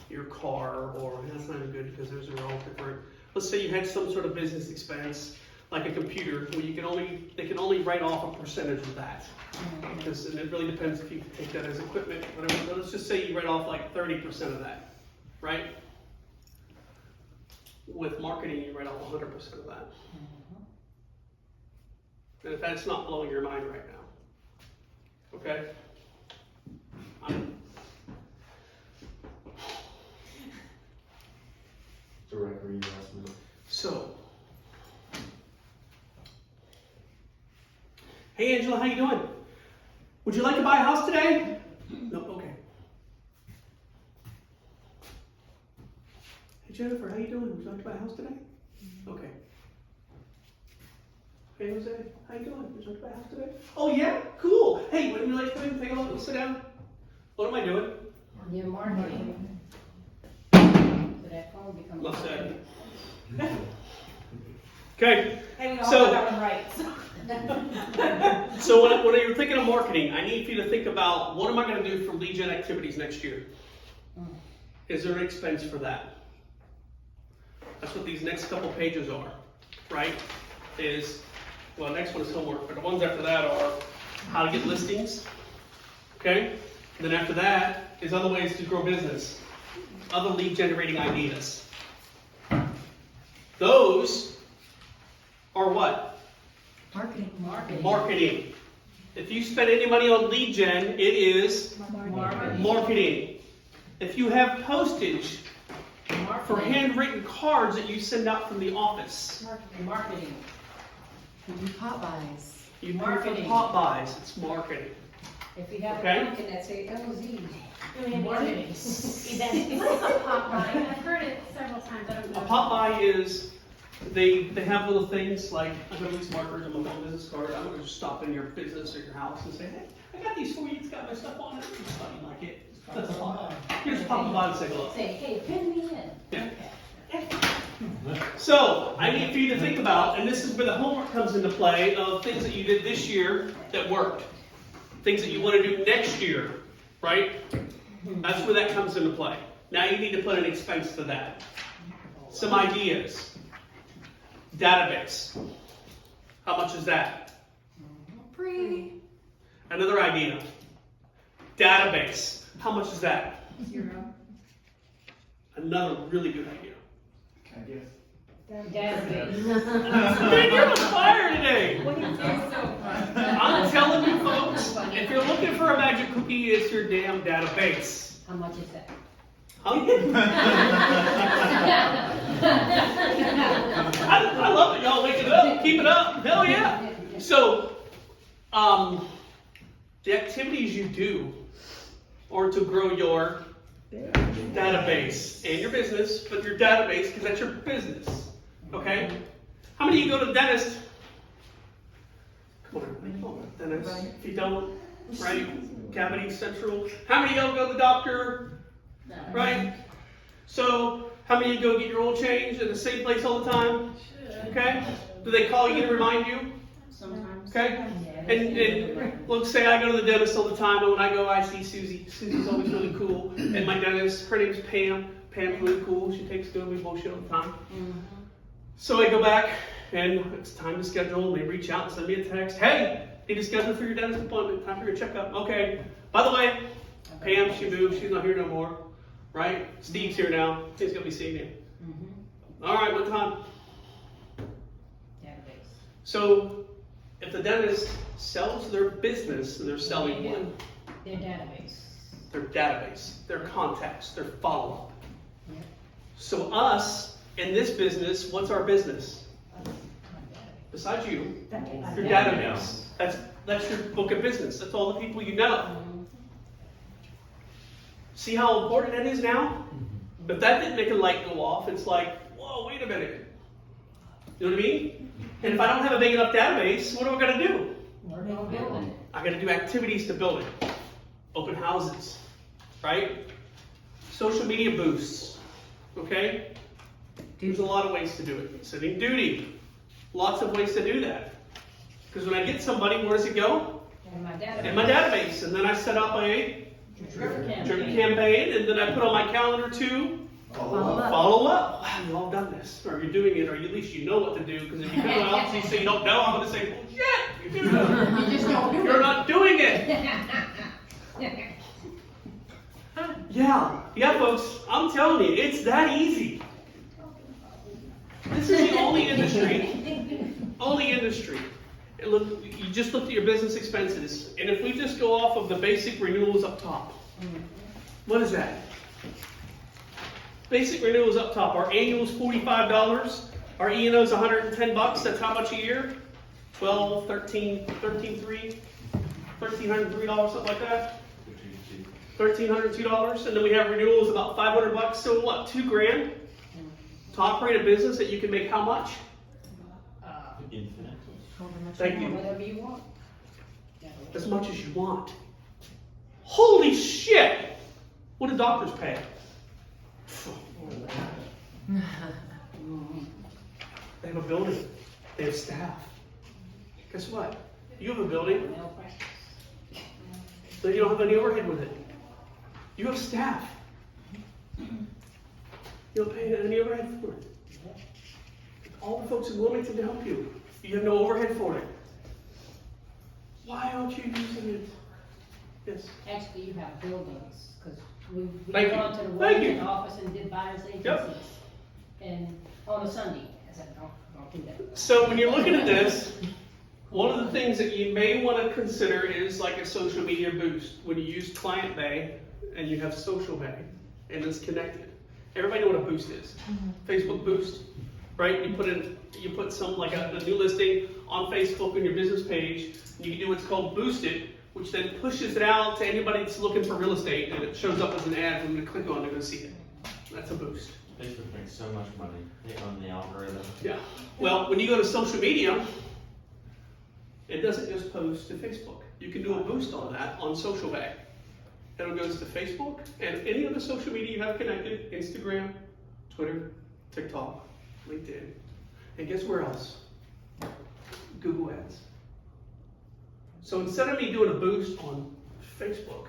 your car, or that's not even good because those are all different. Let's say you had some sort of business expense, like a computer, where they can only write off a percentage of that. Because and it really depends if you take that as equipment, whatever. But let's just say you write off like 30% of that, right? With marketing, you write off 100% of that. And if that's not blowing your mind right now, okay? Direct reinvestment. So, hey Angela, how you doing? Would you like to buy a house today? No, okay. Hey Jennifer, how you doing? Would you like to buy a house today? Okay. Hey Jose, how you doing? Would you like to buy a house today? Oh yeah, cool. Hey, would you like to come in, take a look, let's sit down? What am I doing? Your marketing. So that phone becomes. Let's say. Okay. Hey, we all So- got that one right. So when you're thinking of marketing, I need you to think about what am I going to do for lead gen activities next year? Is there an expense for that? That's what these next couple pages are, right? Well, next one is homework, but the ones after that are how to get listings, okay? And then after that is other ways to grow business, other lead generating ideas. Those are what? Marketing. Marketing. If you spend any money on lead gen, it is marketing. If you have postage for handwritten cards that you send out from the office, Marketing. You do pot buys. you pay for Marketing. pot buys, it's marketing. If you have Okay. a pumpkin that say LZ. What's a pop buy? I've heard it several times, I don't know. A pot buy is they have little things like, I'm gonna leave markers on my phone business card, I'm gonna just stop in your business or your house and say, hey, I got these for you, it's got my stuff on it, it's thought you like it. That's all. You just pop them by and say hello. Say, hey, pin me in. Yeah. So, I need for you to think about, and this is where the homework comes into play, of things that you did this year that worked. Things that you want to do next year, right? That's where that comes into play. Now you need to put an expense to that. Some ideas. Database. How much is that? Free. Another idea. Database. How much is that? 0. Another really good idea. Ideas. Database. Man, you're on fire today. I'm telling you folks, if you're looking for a magic cookie, it's your damn database. How much is that? I love it, y'all. Wake it up. Keep it up. Hell yeah. So, the activities you do are to grow your database and your business, but your database, because that's your business. Okay? How many of you go to the dentist? Come on, dentist. If you don't, right? Cavity Central. How many of y'all go to the doctor? Right? So, how many of you go get your oil changed at the same place all the time? Okay? Do they call you to remind you? Sometimes. Okay? And let's say I go to the dentist all the time, and when I go, I see Susie. Susie's always really cool. And my dentist, her name's Pam. Pam's really cool. She takes good. We bullshit all the time. So I go back, and it's time to schedule. And they reach out and send me a text. Hey, need to schedule for your dentist appointment. Time for your checkup. Okay. By the way, Pam, she moved. She's not here no more. Right? Steve's here now. He's going to be seeing you. All right, what time? Database. So, if the dentist sells their business, and they're selling one, Their database. their database, their contacts, their follow-up. Yeah. So us, in this business, what's our business? Besides you, your database. That's your book of business. That's all the people you know. See how important that is now? If that didn't make a light go off, it's like, whoa, wait a minute. You know what I mean? And if I don't have a big enough database, what am I going to do? We're gonna build it. I got to do activities to build it. Open houses, right? Social media boosts, okay? There's a lot of ways to do it. Sending duty, lots of ways to do that. Because when I get somebody, where does it go? In my database. In my database. And then I set up a Drip drip campaign, and then I put on my calendar to follow up. Wow, you've all done this, or you're doing it, or at least you know what to do. Because if you come out and you say you don't know, I'm going to say, well, shit, you do know. You just don't do You're it. not doing it. Yeah, folks. I'm telling you, it's that easy. This is the only industry. And look, you just looked at your business expenses, and if we just go off of the basic renewals up top, what is that? Basic renewals up top. Our annual's $45. Our E&O is $110. That's how much a year? 12, 13, 13.3, $1,303, something like that. $1,302, and then we have renewals about $500. So what? $2,000 to operate a business that you can make how much? Infinite. Thank you. Whatever you want. As much as you want. Holy shit! What do doctors pay? They have a building. They have staff. Guess what? You have a building, so you don't have any overhead with it. You have staff. You don't pay any overhead for it. All the folks in Wilmington to help you. You have no overhead for it. Why aren't you using it? Yes. Actually, you have buildings, because we Thank you. gone to the Thank you. Wilmington office and did buyer's agencies. Yep. And on a Sunday, I said, don't do that. So when you're looking at this, one of the things that you may want to consider is like a social media boost. When you use Client Bay and you have Social Bay and it's connected. Everybody know what a boost is. Facebook boost, right? You put some like a new listing on Facebook on your business page. You can do what's called Boost It, which then pushes it out to anybody that's looking for real estate, and it shows up as an ad for them to click on to go see it. That's a boost. Facebook makes so much money. They own the algorithm. Yeah. Well, when you go to social media, it doesn't just post to Facebook. You can do a boost on that on Social Bag. It'll goes to Facebook and any other social media you have connected, Instagram, Twitter, TikTok, LinkedIn. And guess where else? Google Ads. So instead of me doing a boost on Facebook,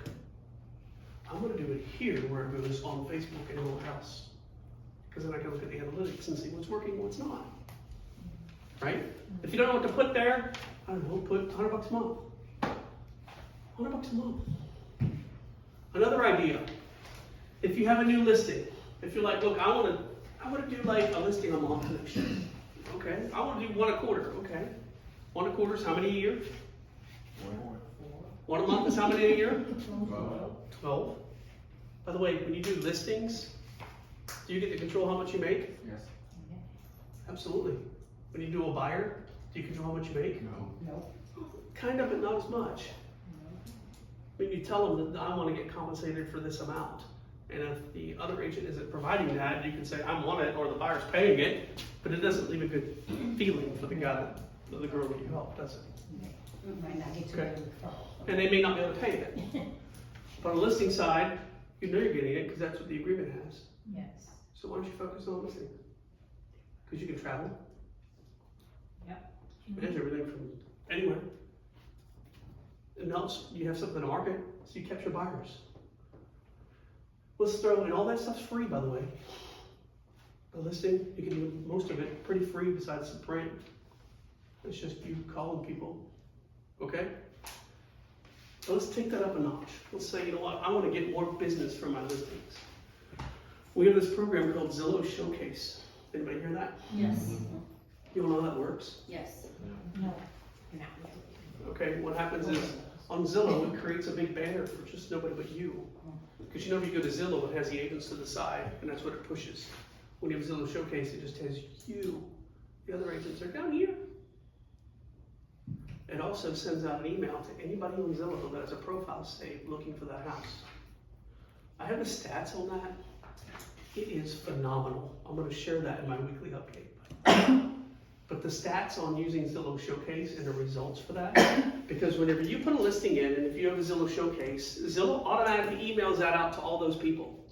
I'm gonna do it here where it goes on Facebook and nowhere else. Because then I can look at the analytics and see what's working, what's not. Right? If you don't know what to put there, I don't know, put $100 a month. $100 a month. Another idea, if you have a new listing, if you're like, look, I wanna do like a listing a month next year. Okay, I wanna do one a quarter, okay. One a quarter is how many a year? One a month is how many a year? 12. By the way, when you do listings, do you get to control how much you make? Yes. Absolutely. When you do a buyer, do you control how much you make? No. Kind of, but not as much. When you tell them that I want to get compensated for this amount, and if the other agent isn't providing that, you can say, I want it, or the buyer's paying it, but it doesn't leave a good feeling for the guy, or the girl that you help, does it? Might not get to Okay. the And they may not be able to pay it. But on the listing side, you know you're getting it, because that's what the agreement has. Yes. So why don't you focus on listing? Because you can travel. Yep. Manage everything from anywhere. And else you have something to market, so you capture buyers. Let's throw in all that stuff's free, by the way. The listing, you can do most of it pretty free besides the print. It's just you calling people. Okay? So let's take that up a notch. Let's say, you know what, I want to get more business from my listings. We have this program called Zillow Showcase. Anybody hear that? Yes, You all know how that works? yes. No. No. Okay, what happens is on Zillow, it creates a big banner for just nobody but you. Because you know, if you go to Zillow, it has the agents to the side, and that's what it pushes. When you have Zillow Showcase, it just has you. The other agents are down here. It also sends out an email to anybody on Zillow that has a profile saved looking for that house. I have the stats on that. It is phenomenal. I'm going to share that in my weekly update. But the stats on using Zillow Showcase and the results for that, because whenever you put a listing in, and if you have a Zillow Showcase, Zillow automatically emails that out to all those people.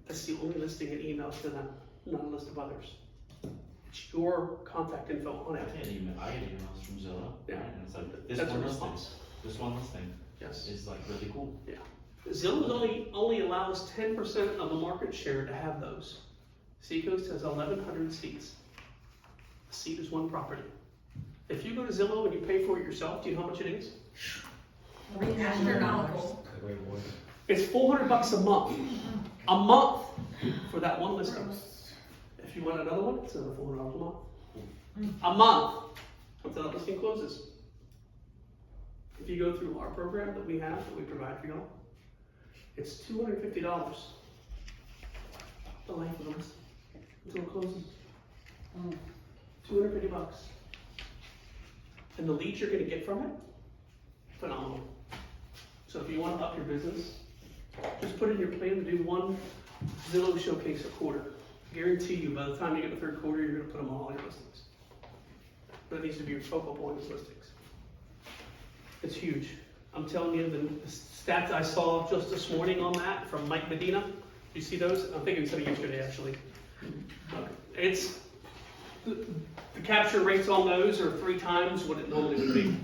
That's the only listing it emails to them, not a list of others. It's your contact info on I it. get emails from Zillow. Yeah. And it's like, this That's one a listing, response. this one listing Yes. is like really cool. Zillow only allows 10% of the market share to have those. Seacoast has 1,100 seats. A seat is one property. If you go to Zillow and you pay for it yourself, do you know how much it is? Astronomical. It's $400 a month. A month for that one listing. Gross. If you want another one, it's another $400 a month. A month until that listing closes. If you go through our program that we have, that we provide for y'all, it's $250. The life of the listing until it closes. $250. And the leads you're going to get from it, phenomenal. So if you want to up your business, just put in your plan to do one Zillow Showcase a quarter. Guarantee you, by the time you get the third quarter, you're going to put them on all your listings. That needs to be your focal point is listings. It's huge. I'm telling you, the stats I saw just this morning on that from Mike Medina. You see those? I'm thinking it was yesterday, actually. It's the capture rates on those are 3 times what it normally would be.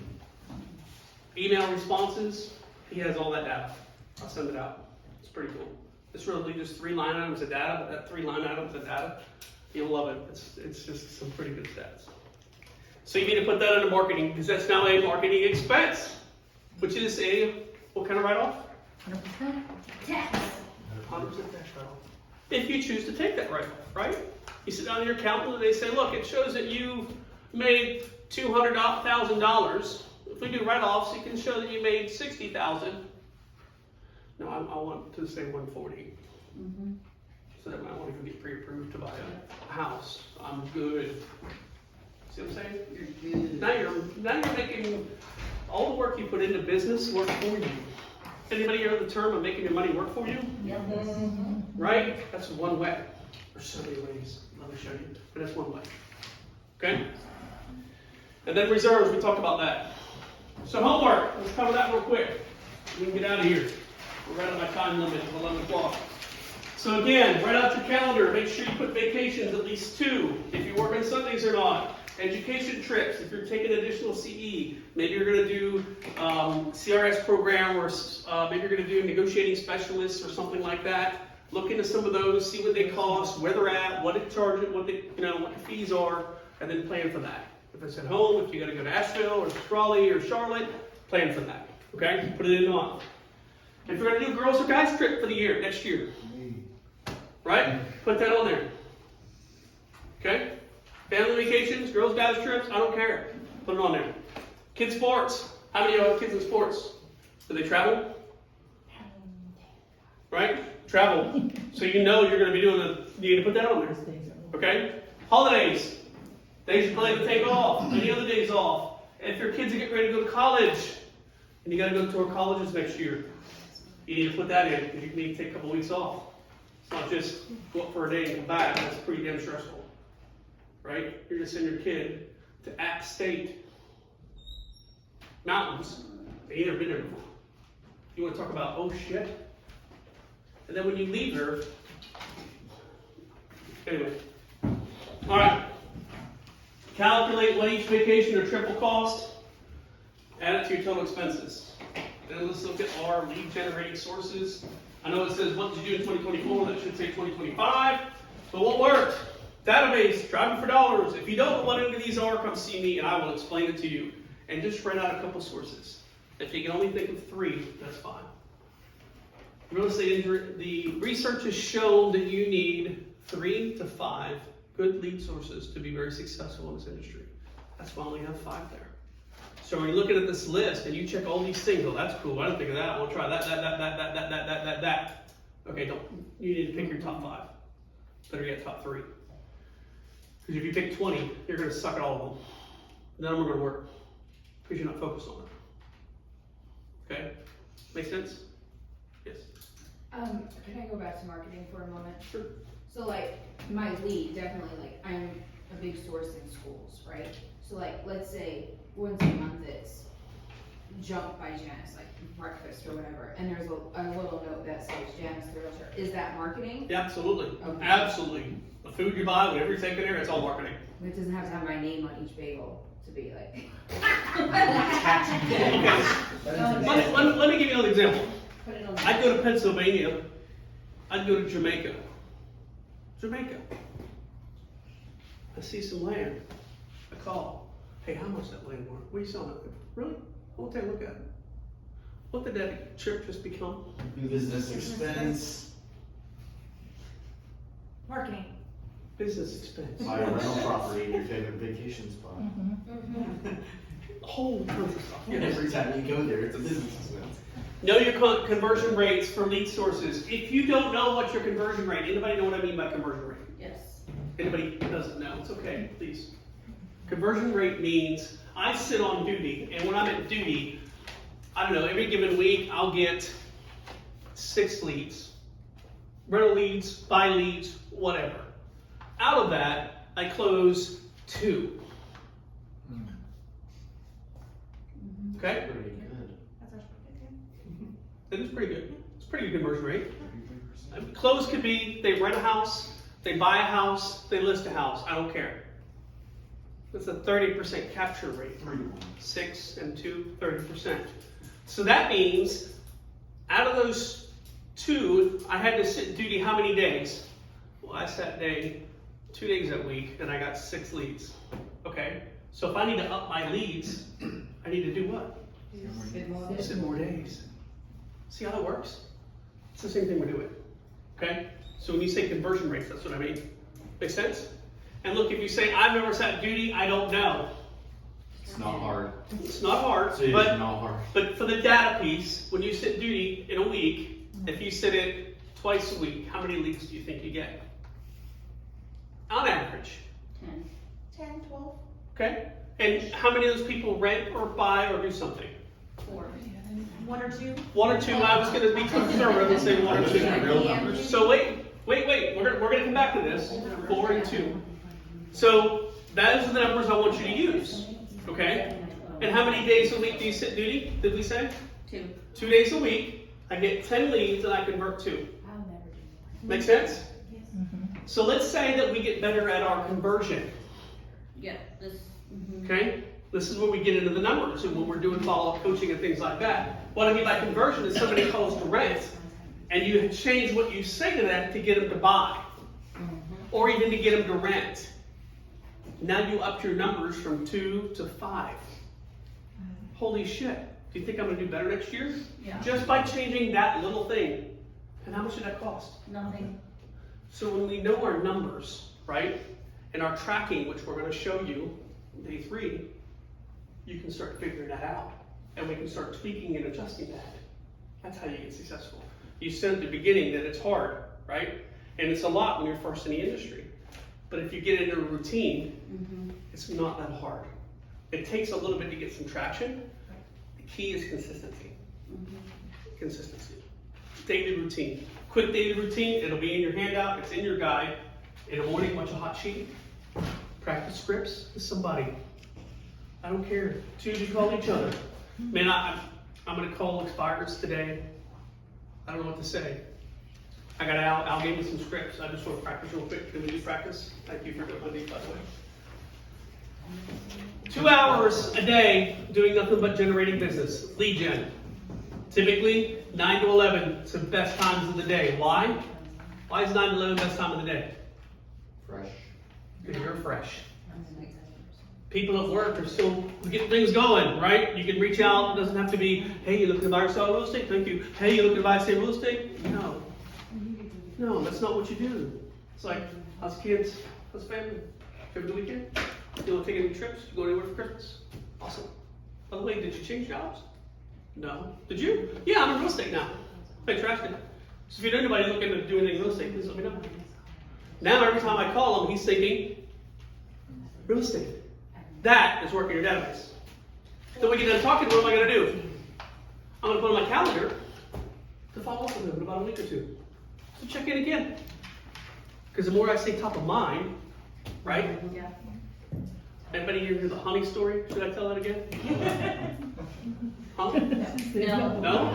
Email responses, he has all that data. I'll send it out. It's pretty cool. It's really just 3 line items of data, but that 3 line items of data, you'll love it. It's just some pretty good stats. So you need to put that into marketing because that's now a marketing expense, which is what kind of write-off? 100%. Tax. 100% tax write-off. If you choose to take that write-off, right? You sit down with your accountant and they say, look, it shows that you made $200,000. If we do write-offs, it can show that you made $60,000. No, I want to say 140. So that I won't even get pre-approved to buy a house. I'm good. See what I'm saying? You're good. Now you're making all the work you put into business work for you. Anybody heard the term of making your money work for you? Right? That's one way. There's so many ways. Let me show you. But that's one way. Okay? And then reserves, we talked about that. So homework, let's cover that real quick. We can get out of here. We're right at my time limit, it's 11 o'clock. So again, write out your calendar. Make sure you put vacations, at least 2, if you work on Sundays or not. Education trips, if you're taking additional CE. Maybe you're going to do CRS program, or maybe you're going to do negotiating specialists or something like that. Look into some of those, see what they cost, where they're at, what it charges, what the fees are, and then plan for that. If it's at home, if you got to go to Asheville or Raleigh or Charlotte, plan for that. Okay, put it in on. If you're going to do a girls or guys trip for the year, next year, right? Put that on there. Okay? Family vacations, girls, guys trips, I don't care. Put it on there. Kids sports. How many of you have kids in sports? Do they travel? Right? Travel. So you know you're going to be doing you need to put that on there. Okay? Holidays. Days you plan to take off. Any other days off. And if your kids are getting ready to go to college, and you got to go to our colleges next year, you need to put that in, because you need to take a couple weeks off. It's not just go up for a day and come back. That's pretty damn stressful. Right? You're going to send your kid to App State Mountains. They never been there before. You want to talk about, oh shit? And then when you leave her, anyway. All right. Calculate what each vacation or trip will cost. Add it to your total expenses. Then let's look at our lead generating sources. I know it says what to do in 2024. That should say 2025. But what worked? Database, driving for dollars. If you don't know what any of these are, come see me and I will explain it to you. And just write out a couple sources. If you can only think of 3, that's fine. Real estate, the research has shown that you need 3 to 5 good lead sources to be very successful in this industry. That's why I only have 5 there. So when you're looking at this list and you check all these things, oh, that's cool. I didn't think of that. I want to try that. Okay, you need to pick your top 5. Better yet, top 3. Because if you pick 20, you're going to suck at all of them. None of them are going to work because you're not focused on it. Okay? Make sense? Yes. Can I go back to marketing for a moment? Sure. So like, my lead, definitely, like, I'm a big source in schools, right? So like, let's say, once a month it's Jump by Janice, like breakfast or whatever, and there's a little note that says Janice the Realtor. Is that marketing? Yeah, absolutely. Okay. Absolutely. The food you buy, whatever you take in there, it's all marketing. It doesn't have to have my name on each bagel to be like. Okay. Let me give you another example. Put it on. I'd go to Pennsylvania. I'd go to Jamaica. I see some land. I call. Hey, how much that land worth? What are you selling it for? Really? I want to take a look at it. What did that trip just become? Business expense. Marketing. Business expense. Buy a rental property in your favorite vacation spot. Whole tons of stuff. And every time you go there, it's a business expense. Know your conversion rates for lead sources. If you don't know what your conversion rate, anybody know what I mean by conversion rate? Yes. Anybody who doesn't know, it's okay, please. Conversion rate means I sit on duty, and when I'm at duty, I don't know, every given week I'll get 6 leads. Rental leads, buy leads, whatever. Out of that, I close 2. Okay? Pretty good. It is pretty good. It's a pretty good conversion rate. Close could be they rent a house, they buy a house, they list a house. I don't care. That's a 30% capture rate. 6 and 2, 30%. So that means out of those 2, I had to sit duty how many days? Well, I sat 2 days that week, and I got 6 leads. Okay, so if I need to up my leads, I need to do what? Sit more days. See how that works? It's the same thing we're doing. Okay, so when you say conversion rates, that's what I mean. Make sense? And look, if you say, I've never sat duty, I don't know. It's not hard. It's not hard, So it's but not hard. But for the data piece, when you sit duty in a week, if you sit it twice a week, how many leads do you think you get? On average. 10, 12. Okay? And how many of those people rent or buy or do something? 4. 1 or 2. 1 or 2. I was going to be conservative and say 1 or 2. Real numbers. So wait, Wait, we're gonna come back to this, 4 and 2. So, those are the numbers I want you to use, okay? And how many days a week do you sit duty, did we say? 2. 2 days a week, I get 10 leads and I convert 2. Make sense? So let's say that we get better at our conversion, Yeah, this, okay? This is where we get into the numbers and when we're doing follow-up coaching and things like that. What I mean by conversion is somebody calls to rent and you change what you say to them to get them to buy or even to get them to rent. Now you up your numbers from 2 to 5. Holy shit. Do you think I'm going to do better next year? Yeah. Just by changing that little thing. And how much did that cost? nothing. So when we know our numbers, right, and our tracking, which we're going to show you day 3, you can start figuring that out. And we can start tweaking and adjusting that. That's how you get successful. You said at the beginning that it's hard, right? And it's a lot when you're first in the industry. But if you get into a routine, it's not that hard. It takes a little bit to get some traction. The key is consistency. Consistency. Daily routine. Quick daily routine. It'll be in your handout. It's in your guide. In the morning, watch a hot sheet. Practice scripts with somebody. I don't care. 2 of you call each other. Man, I'm going to call expireds today. I don't know what to say. I got Al gave me some scripts. I just want to practice real quick. Can we do practice? Thank you for doing my name, by the way. 2 hours a day doing nothing but generating business. Lead gen. Typically, 9 to 11 is the best times of the day. Why? Why is 9 to 11 the best time of the day? Fresh. Because you're fresh. People at work are still getting things going, right? You can reach out. It doesn't have to be, hey, you looking to buy or sell real estate? Thank you. Hey, you looking to buy or sell real estate? No. No, that's not what you do. It's like, how's kids? How's family? Have a good weekend? You want to take any trips? You go anywhere for Christmas? Awesome. By the way, did you change jobs? No. Did you? Yeah, I'm in real estate now. Thanks for asking. So if you know anybody looking to do anything in real estate, please let me know. Now every time I call him, he's thinking, real estate. That is working your database. Then we get done talking, what am I going to do? I'm going to put on my calendar to follow up with him in about a week or 2. So check in again. Because the more I stay top of mind, right? Yeah. Anybody here hear the honey story? Should I tell that again? Huh? No. No?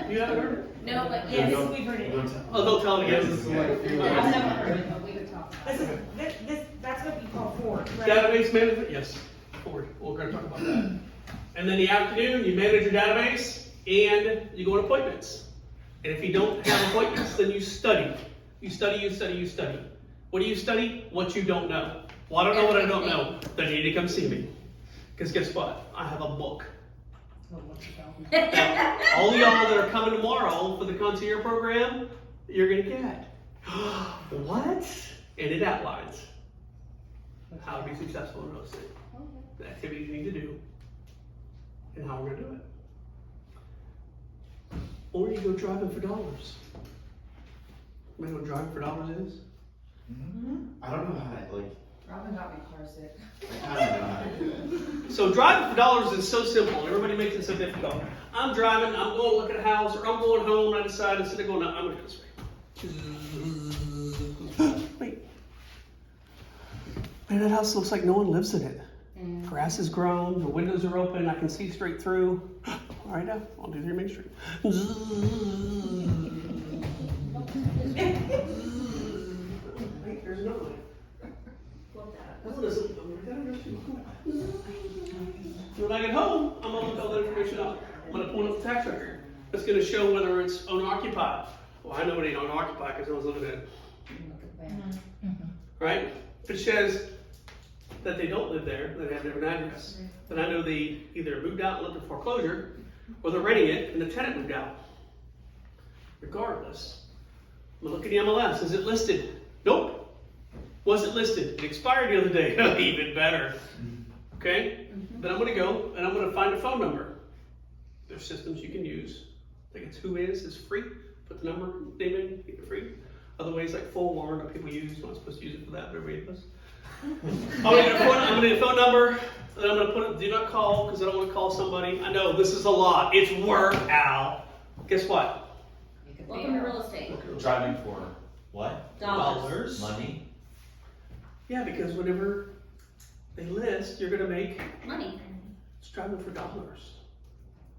You haven't heard it? No, but yes, We've heard it. Oh, don't tell it again. I've never heard it, but we would talk about it. That's what you call Ford, right? Database management? Yes. Forward. We're going to talk about that. And then in the afternoon, you manage your database and you go on appointments. And if you don't have appointments, then you study. You study, you study, you study. What do you study? What you don't know. Well, I don't know what I don't know. Then you need to come see me. Because guess what? I have a book. Now, all y'all that are coming tomorrow for the concierge program, you're going to get. What? And it outlines how to be successful in real estate. The activities you need to do, and how we're going to do it. Or you go driving for dollars. You know what driving for dollars is? I don't know how to, like, Robin got me car sick. I don't know how to do it. So driving for dollars is so simple. Everybody makes it so difficult. I'm driving, I'm going to look at a house, or I'm going home, and I decide instead of going, no, I'm going to go this way. Wait. Man, that house looks like no one lives in it. Grass is grown, the windows are open, I can see straight through. All right, now, I'll do your Main Street. Wait, there's another one. When I get home, I'm going to look all that information up. I'm going to pull up the tax record. It's going to show whether it's owner-occupied. Well, I know it ain't owner-occupied because no one's living in it. Right? If it says that they don't live there, they have a different address, then I know they either moved out and lived in foreclosure, or they're renting it and the tenant moved out. Regardless, I'm going to look at the MLS. Is it listed? Nope. Was it listed? It expired the other day. Even better. Okay? Then I'm going to go and I'm going to find a phone number. There's systems you can use. I think it's Whois. It's free. Put the number, name in, keep it free. Other ways like Forewarn that people use. I'm not supposed to use it for that, but everybody does. I'm going to need a phone number. Then I'm going to put it, do not call because I don't want to call somebody. I know this is a lot. It's work, Al. Guess what? Welcome to real estate. Driving for What? Dollars. Money? Yeah, because whenever they list, you're gonna make, Money. it's driving for dollars.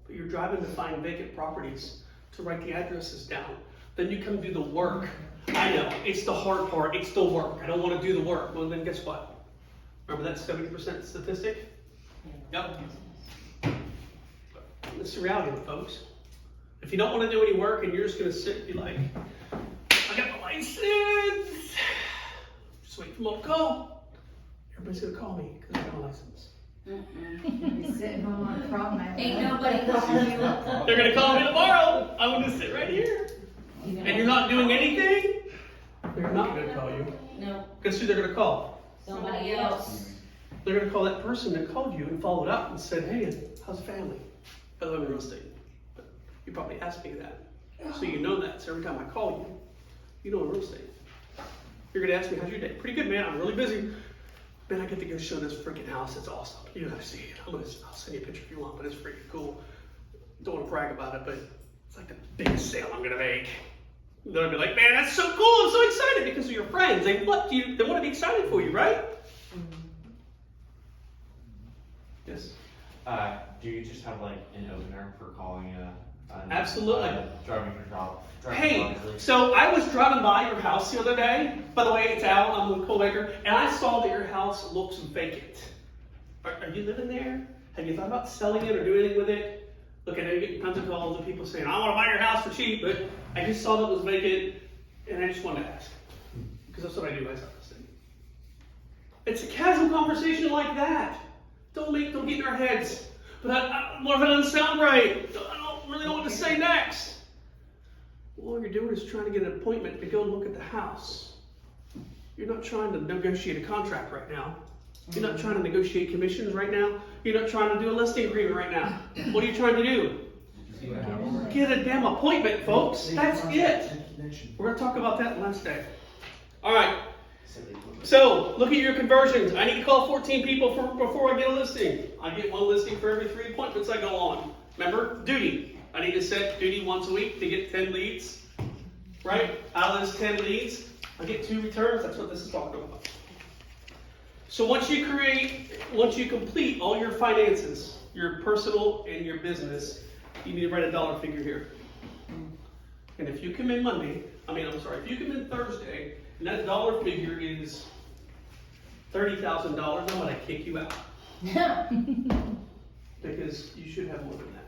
But you're driving to find vacant properties, to write the addresses down. Then you come do the work. I know, it's the hard part, it's the work. I don't wanna do the work. Well, then guess what? Remember that 70% statistic? Yep. It's the reality of it, folks. If you don't wanna do any work and you're just gonna sit and be like, I got my license. Just wait for them to call. Everybody's gonna call me because I got a license. Mm-mm. Sitting home on a problem. Ain't nobody calling you. They're gonna call me tomorrow. I'm gonna sit right here. And you're not doing anything? They're not gonna call you. No, Guess who they're gonna call? somebody else. They're gonna call that person that called you and followed up and said, hey, how's the family? I live in real estate. But you probably asked me that. So you know that. So every time I call you, you know in real estate. You're gonna ask me, how's your day? Pretty good, man. I'm really busy. Man, I get to go show this freaking house. It's awesome. You gotta see it. I'll send you a picture if you want, but it's freaking cool. Don't wanna brag about it, but it's like the biggest sale I'm gonna make. They'll be like, man, that's so cool. I'm so excited because of your friends. They want to be excited for you, right? Yes. Do you just have like an opener for calling Absolutely. Driving for job? Hey, so I was driving by your house the other day. By the way, it's Al. I'm with Coldacre, and I saw that your house looks vacant. Are you living there? Have you thought about selling it or doing anything with it? Look, I know you're getting tons of calls of people saying, I want to buy your house for cheap, but I just saw that it was vacant, and I just wanted to ask. Because that's what I do. I sell this thing. It's a casual conversation like that. Don't get in our heads. But what if it doesn't sound right? I don't really know what to say next. Well, all you're doing is trying to get an appointment to go look at the house. You're not trying to negotiate a contract right now. You're not trying to negotiate commissions right now. You're not trying to do a listing agreement right now. What are you trying to do? Get a damn appointment, folks. That's it. We're going to talk about that last day. All right. So, look at your conversions. I need to call 14 people before I get a listing. I get one listing for every 3 appointments I go on. Remember? Duty. I need to set duty once a week to get 10 leads. Right? Out of those 10 leads, I get 2 returns. That's what this is talking about. So once you complete all your finances, your personal and your business, you need to write a dollar figure here. And if you come in if you come in Thursday, and that dollar figure is $30,000, I'm going to kick you out. Because you should have more than that.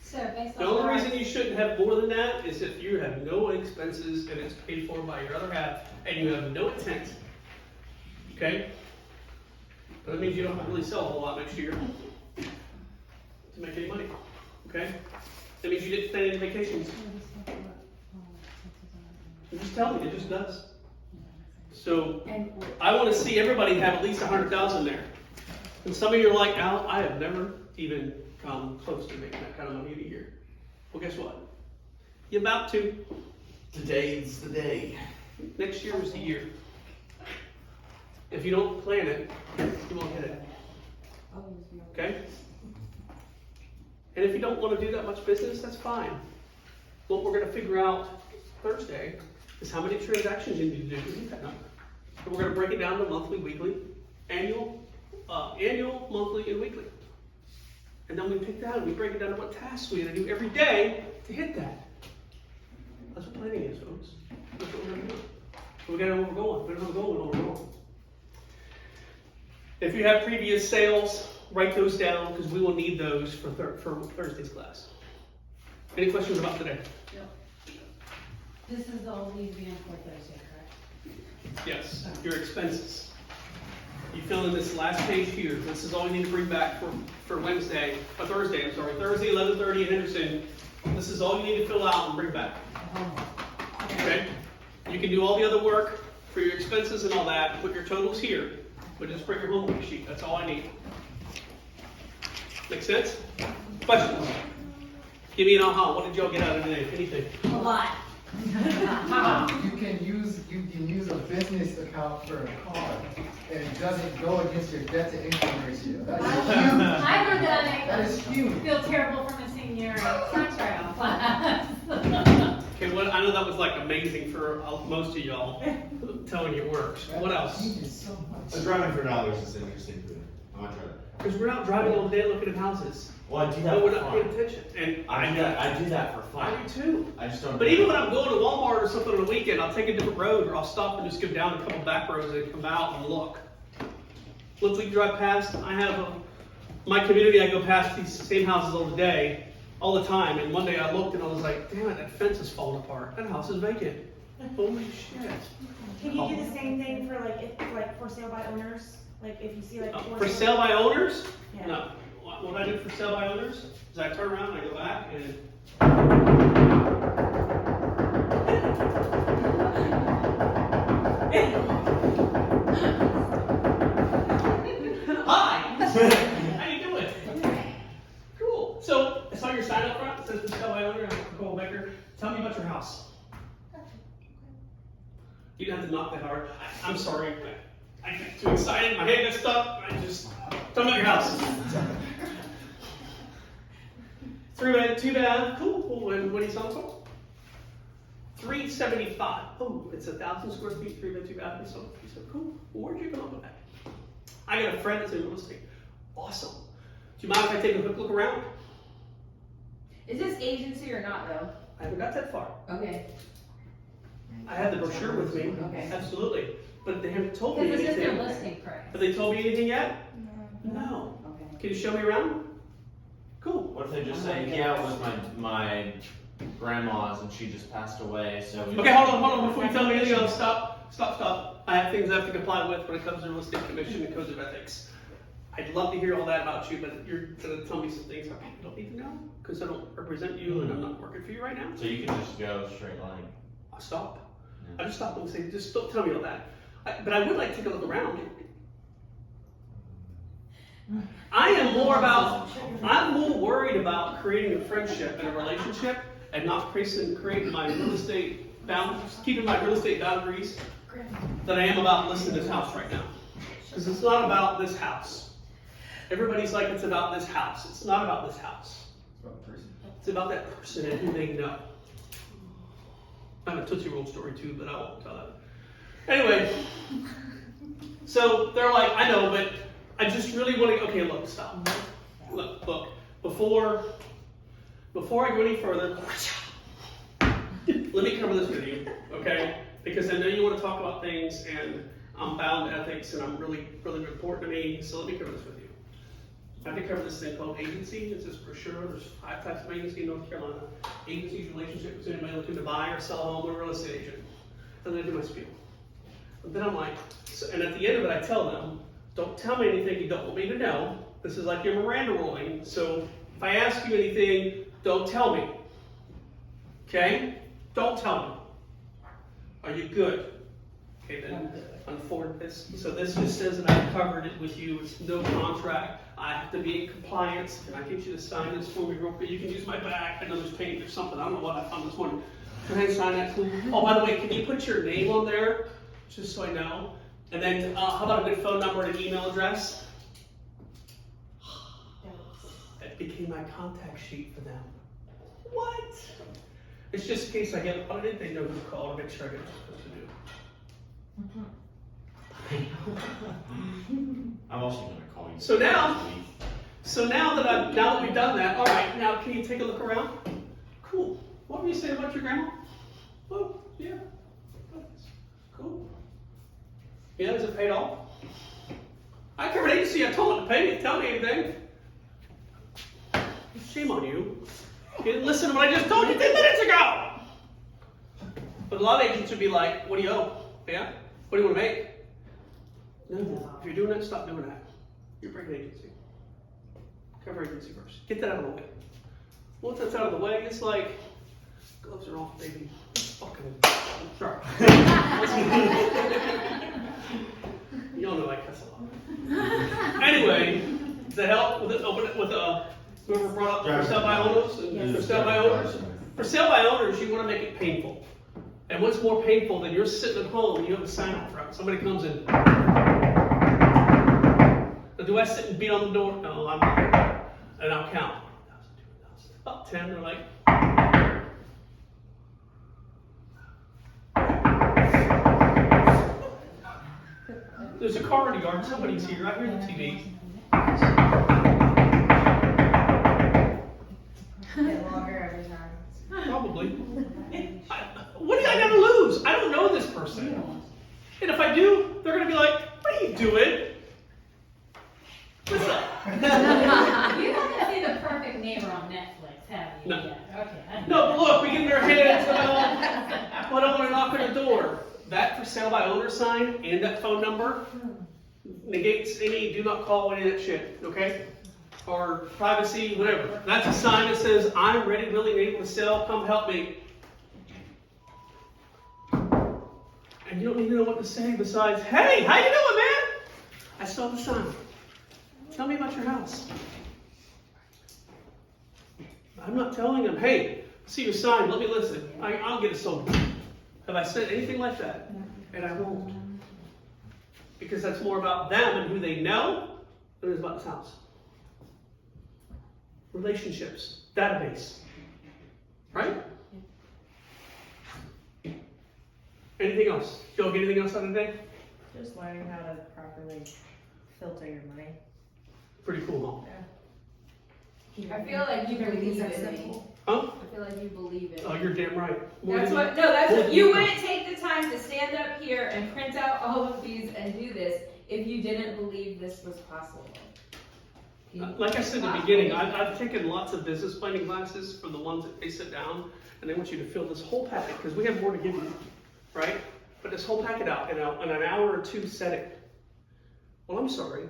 So based The on only our- reason you shouldn't have more than that is if you have no expenses and it's paid for by your other half and you have no intent. Okay? But that means you don't have to really sell a whole lot next year to make any money. Okay? That means you didn't plan any vacations. I'm just telling you, it just does. So I want to see everybody have at least 100,000 there. And some of you are like, Al, I have never even come close to making that kind of money in a year. Well, guess what? You're about to. Today's the day. Next year is the year. If you don't plan it, you won't hit it. Okay? And if you don't want to do that much business, that's fine. What we're going to figure out Thursday is how many transactions you need to do to hit that number. And we're going to break it down to monthly, weekly, annual, monthly, and weekly. And then we pick that and we break it down to what tasks we got to do every day to hit that. That's what planning is, folks. That's what we're going to do. So we got to know where we're going. We don't know where we're going. If you have previous sales, write those down because we will need those for Thursday's class. Any questions about today? This is all need to be in for Thursday, correct? Yes, your expenses. You fill in this last page here. This is all you need to bring back for Thursday, Thursday 11:30 at Henderson. This is all you need to fill out and bring back. Okay? You can do all the other work for your expenses and all that, put your totals here, but just bring your homework sheet. That's all I need. Make sense? Questions? Give me an aha. What did y'all get out of today? Anything? A lot. You can use a business account for a car, and it doesn't go against your debt to income ratio. That is huge. I've heard that. That is huge. Feel terrible for missing your tax write-off. Okay, what I know that was like amazing for most of y'all, telling you it works. What else? Changes so much. But driving for dollars is interesting to me. I want to try that. Because we're not driving all day looking at houses. Well, I do No, that we're for not paying fun. attention. And I do that for I fun. do too. I just don't. But even when I'm going to Walmart or something on the weekend, I'll take a different road or I'll stop and just go down a couple back roads and come out and look. Once we drive past, I have my community, I go past these same houses all the time. And one day I looked and I was like, damn it, that fence is falling apart. That house is vacant. Holy shit. Can you do the same thing for like for sale by owners? Like if you see like For sale by owners? Yeah. No. What I do for sale by owners is I turn around and I go back and hi. How you doing? Cool. So I saw your sign up front. It says for sale by owner. I'm Cole Becker. Tell me about your house. You didn't have to knock that hard. I'm sorry. I get too excited. My head got stuck. I just tell me about your house. 3 bed, 2 bath. Cool. And what are you selling for? $375. Oh, it's 1,000 square feet, 3 bed, 2 bath. So cool. Well, where'd you come up with that? I got a friend that's in real estate. Awesome. Do you mind if I take a quick look around? Is this agency or not though? I haven't got that far. Okay. I have the brochure with me. Okay. Absolutely. But they haven't told me Because this is their anything. listing price. Have they told me anything yet? No. Okay. Can you show me around? Cool. What if they just say, yeah, it was my grandma's and she just passed away, so. we- Okay, hold on. Before you tell me anything else, stop. I have things I have to comply with when it comes to real estate commission and codes of ethics. I'd love to hear all that about you, but you're gonna tell me some things I don't need to know because I don't represent you and I'm not working for you right now. So you can just go straight line. I'll stop. Yeah. I just stop and say, just don't tell me all that. But I would like to take a look around. I'm more worried about creating a friendship and a relationship and not creating my real estate boundaries, keeping my real estate boundaries than I am about listing this house right now. Because it's not about this house. Everybody's like, it's about this house. It's not about this house. It's about the person. It's about that person and who they know. I have a Tootsie Roll story too, but I won't tell that. Anyway, so they're like, I know, but I just really want to, okay, look, stop. Look, before I go any further, let me cover this with you, okay? Because I know you want to talk about things and I'm bound to ethics and I'm really important to me, so let me cover this with you. I have to cover this thing called agency. It's this brochure. There's 5 types of agency in North Carolina. Agency's relationship between anybody looking to buy or sell a home or a real estate agent. And then I do my spiel. And then I'm like, and at the end of it I tell them, don't tell me anything you don't want me to know. This is like your Miranda ruling. So if I ask you anything, don't tell me. Okay? Don't tell me. Are you good? Okay, then unforward this. So this just says that I've covered it with you. It's no contract. I have to be in compliance. Can I get you to sign this for me real quick? You can use my back. I know there's paint or something. I don't know what I found this morning. Can I sign that? Oh, by the way, can you put your name on there? Just so I know. And then how about a good phone number and an email address? That became my contact sheet for them. What? It's just in case I get audited, they know who to call to make sure I get what I'm supposed to do. I'm also gonna call you. So now that we've done that, all right, now can you take a look around? Cool. What were you saying about your grandma? Oh, yeah. Cool. Yeah, is it paid off? I covered agency, I told them to pay me, tell me anything. Shame on you. You didn't listen to what I just told you 10 minutes ago. But a lot of agents would be like, what do you owe? Yeah? What do you want to make? No, if you're doing that, stop doing that. You're breaking agency. Cover agency first. Get that out of the way. Once that's out of the way, it's like, gloves are off, baby. Fucking, sorry. Y'all know I cuss a lot. Anyway, does that help with it? Open it with whoever brought up for sale by owners? And for sale by owners? For sale by owners, you want to make it painful. And what's more painful than you're sitting at home and you have a sign out front? Somebody comes in. Now, do I sit and beat on the door? No, I'm not. And I'll count. 1,000, 2,000. About 10, they're like, There's a car in the yard, somebody's here, I hear the TV. Get longer every time. Probably. What do I gotta lose? I don't know this person. And if I do, they're gonna be like, what are you doing? What's up? You haven't seen the perfect neighbor on Netflix, have you? No. yet? Okay. No, but look, we get in their heads, well, I don't wanna knock on the door. That for sale by owner sign and that phone number negates any do not call, any of that shit, okay? Or privacy, whatever. That's a sign that says, I'm ready, willing, and able to sell, come help me. And you don't even know what to say besides, hey, how you doing, man? I saw the sign. Tell me about your house. I'm not telling them, hey, I see your sign, let me listen. I'll get it sold. Have I said anything like that? And I won't. Because that's more about them and who they know than it is about this house. Relationships, database. Right? Anything else? Joe, get anything else out of the day? Just learning how to properly filter your money. Pretty cool, I feel like you believe That it. simple. huh? I feel like you believe it. Oh, you're damn right. More That's than what, no, that's more what, than you you wouldn't take the time to stand up here and print out all of these and do this if you didn't believe this was possible. Like I said in the beginning, I've taken lots of business planning classes for the ones that they sit down and they want you to fill this whole packet, because we have more to give you, right? But this whole packet out in an hour or two setting. Well, I'm sorry.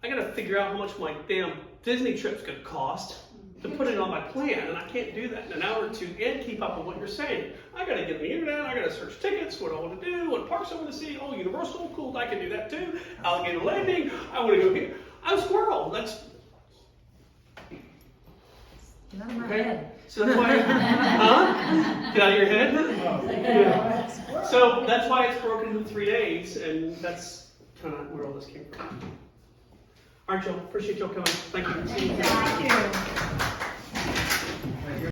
I gotta figure out how much my damn Disney trip's gonna cost to put it on my plan, and I can't do that in an hour or two and keep up with what you're saying. I gotta get on the internet, I gotta search tickets, what I wanna do, what parks I wanna see, oh, Universal, cool, I can do that too. Alligator Landing, I wanna go here. I'm a squirrel, that's, Get out of my okay? head. So that's why, huh? Get out of your head? Yeah. So that's why it's broken into 3 days, and that's kind of where all this came from. All right, Joe, appreciate y'all coming. Thank you. Thank you.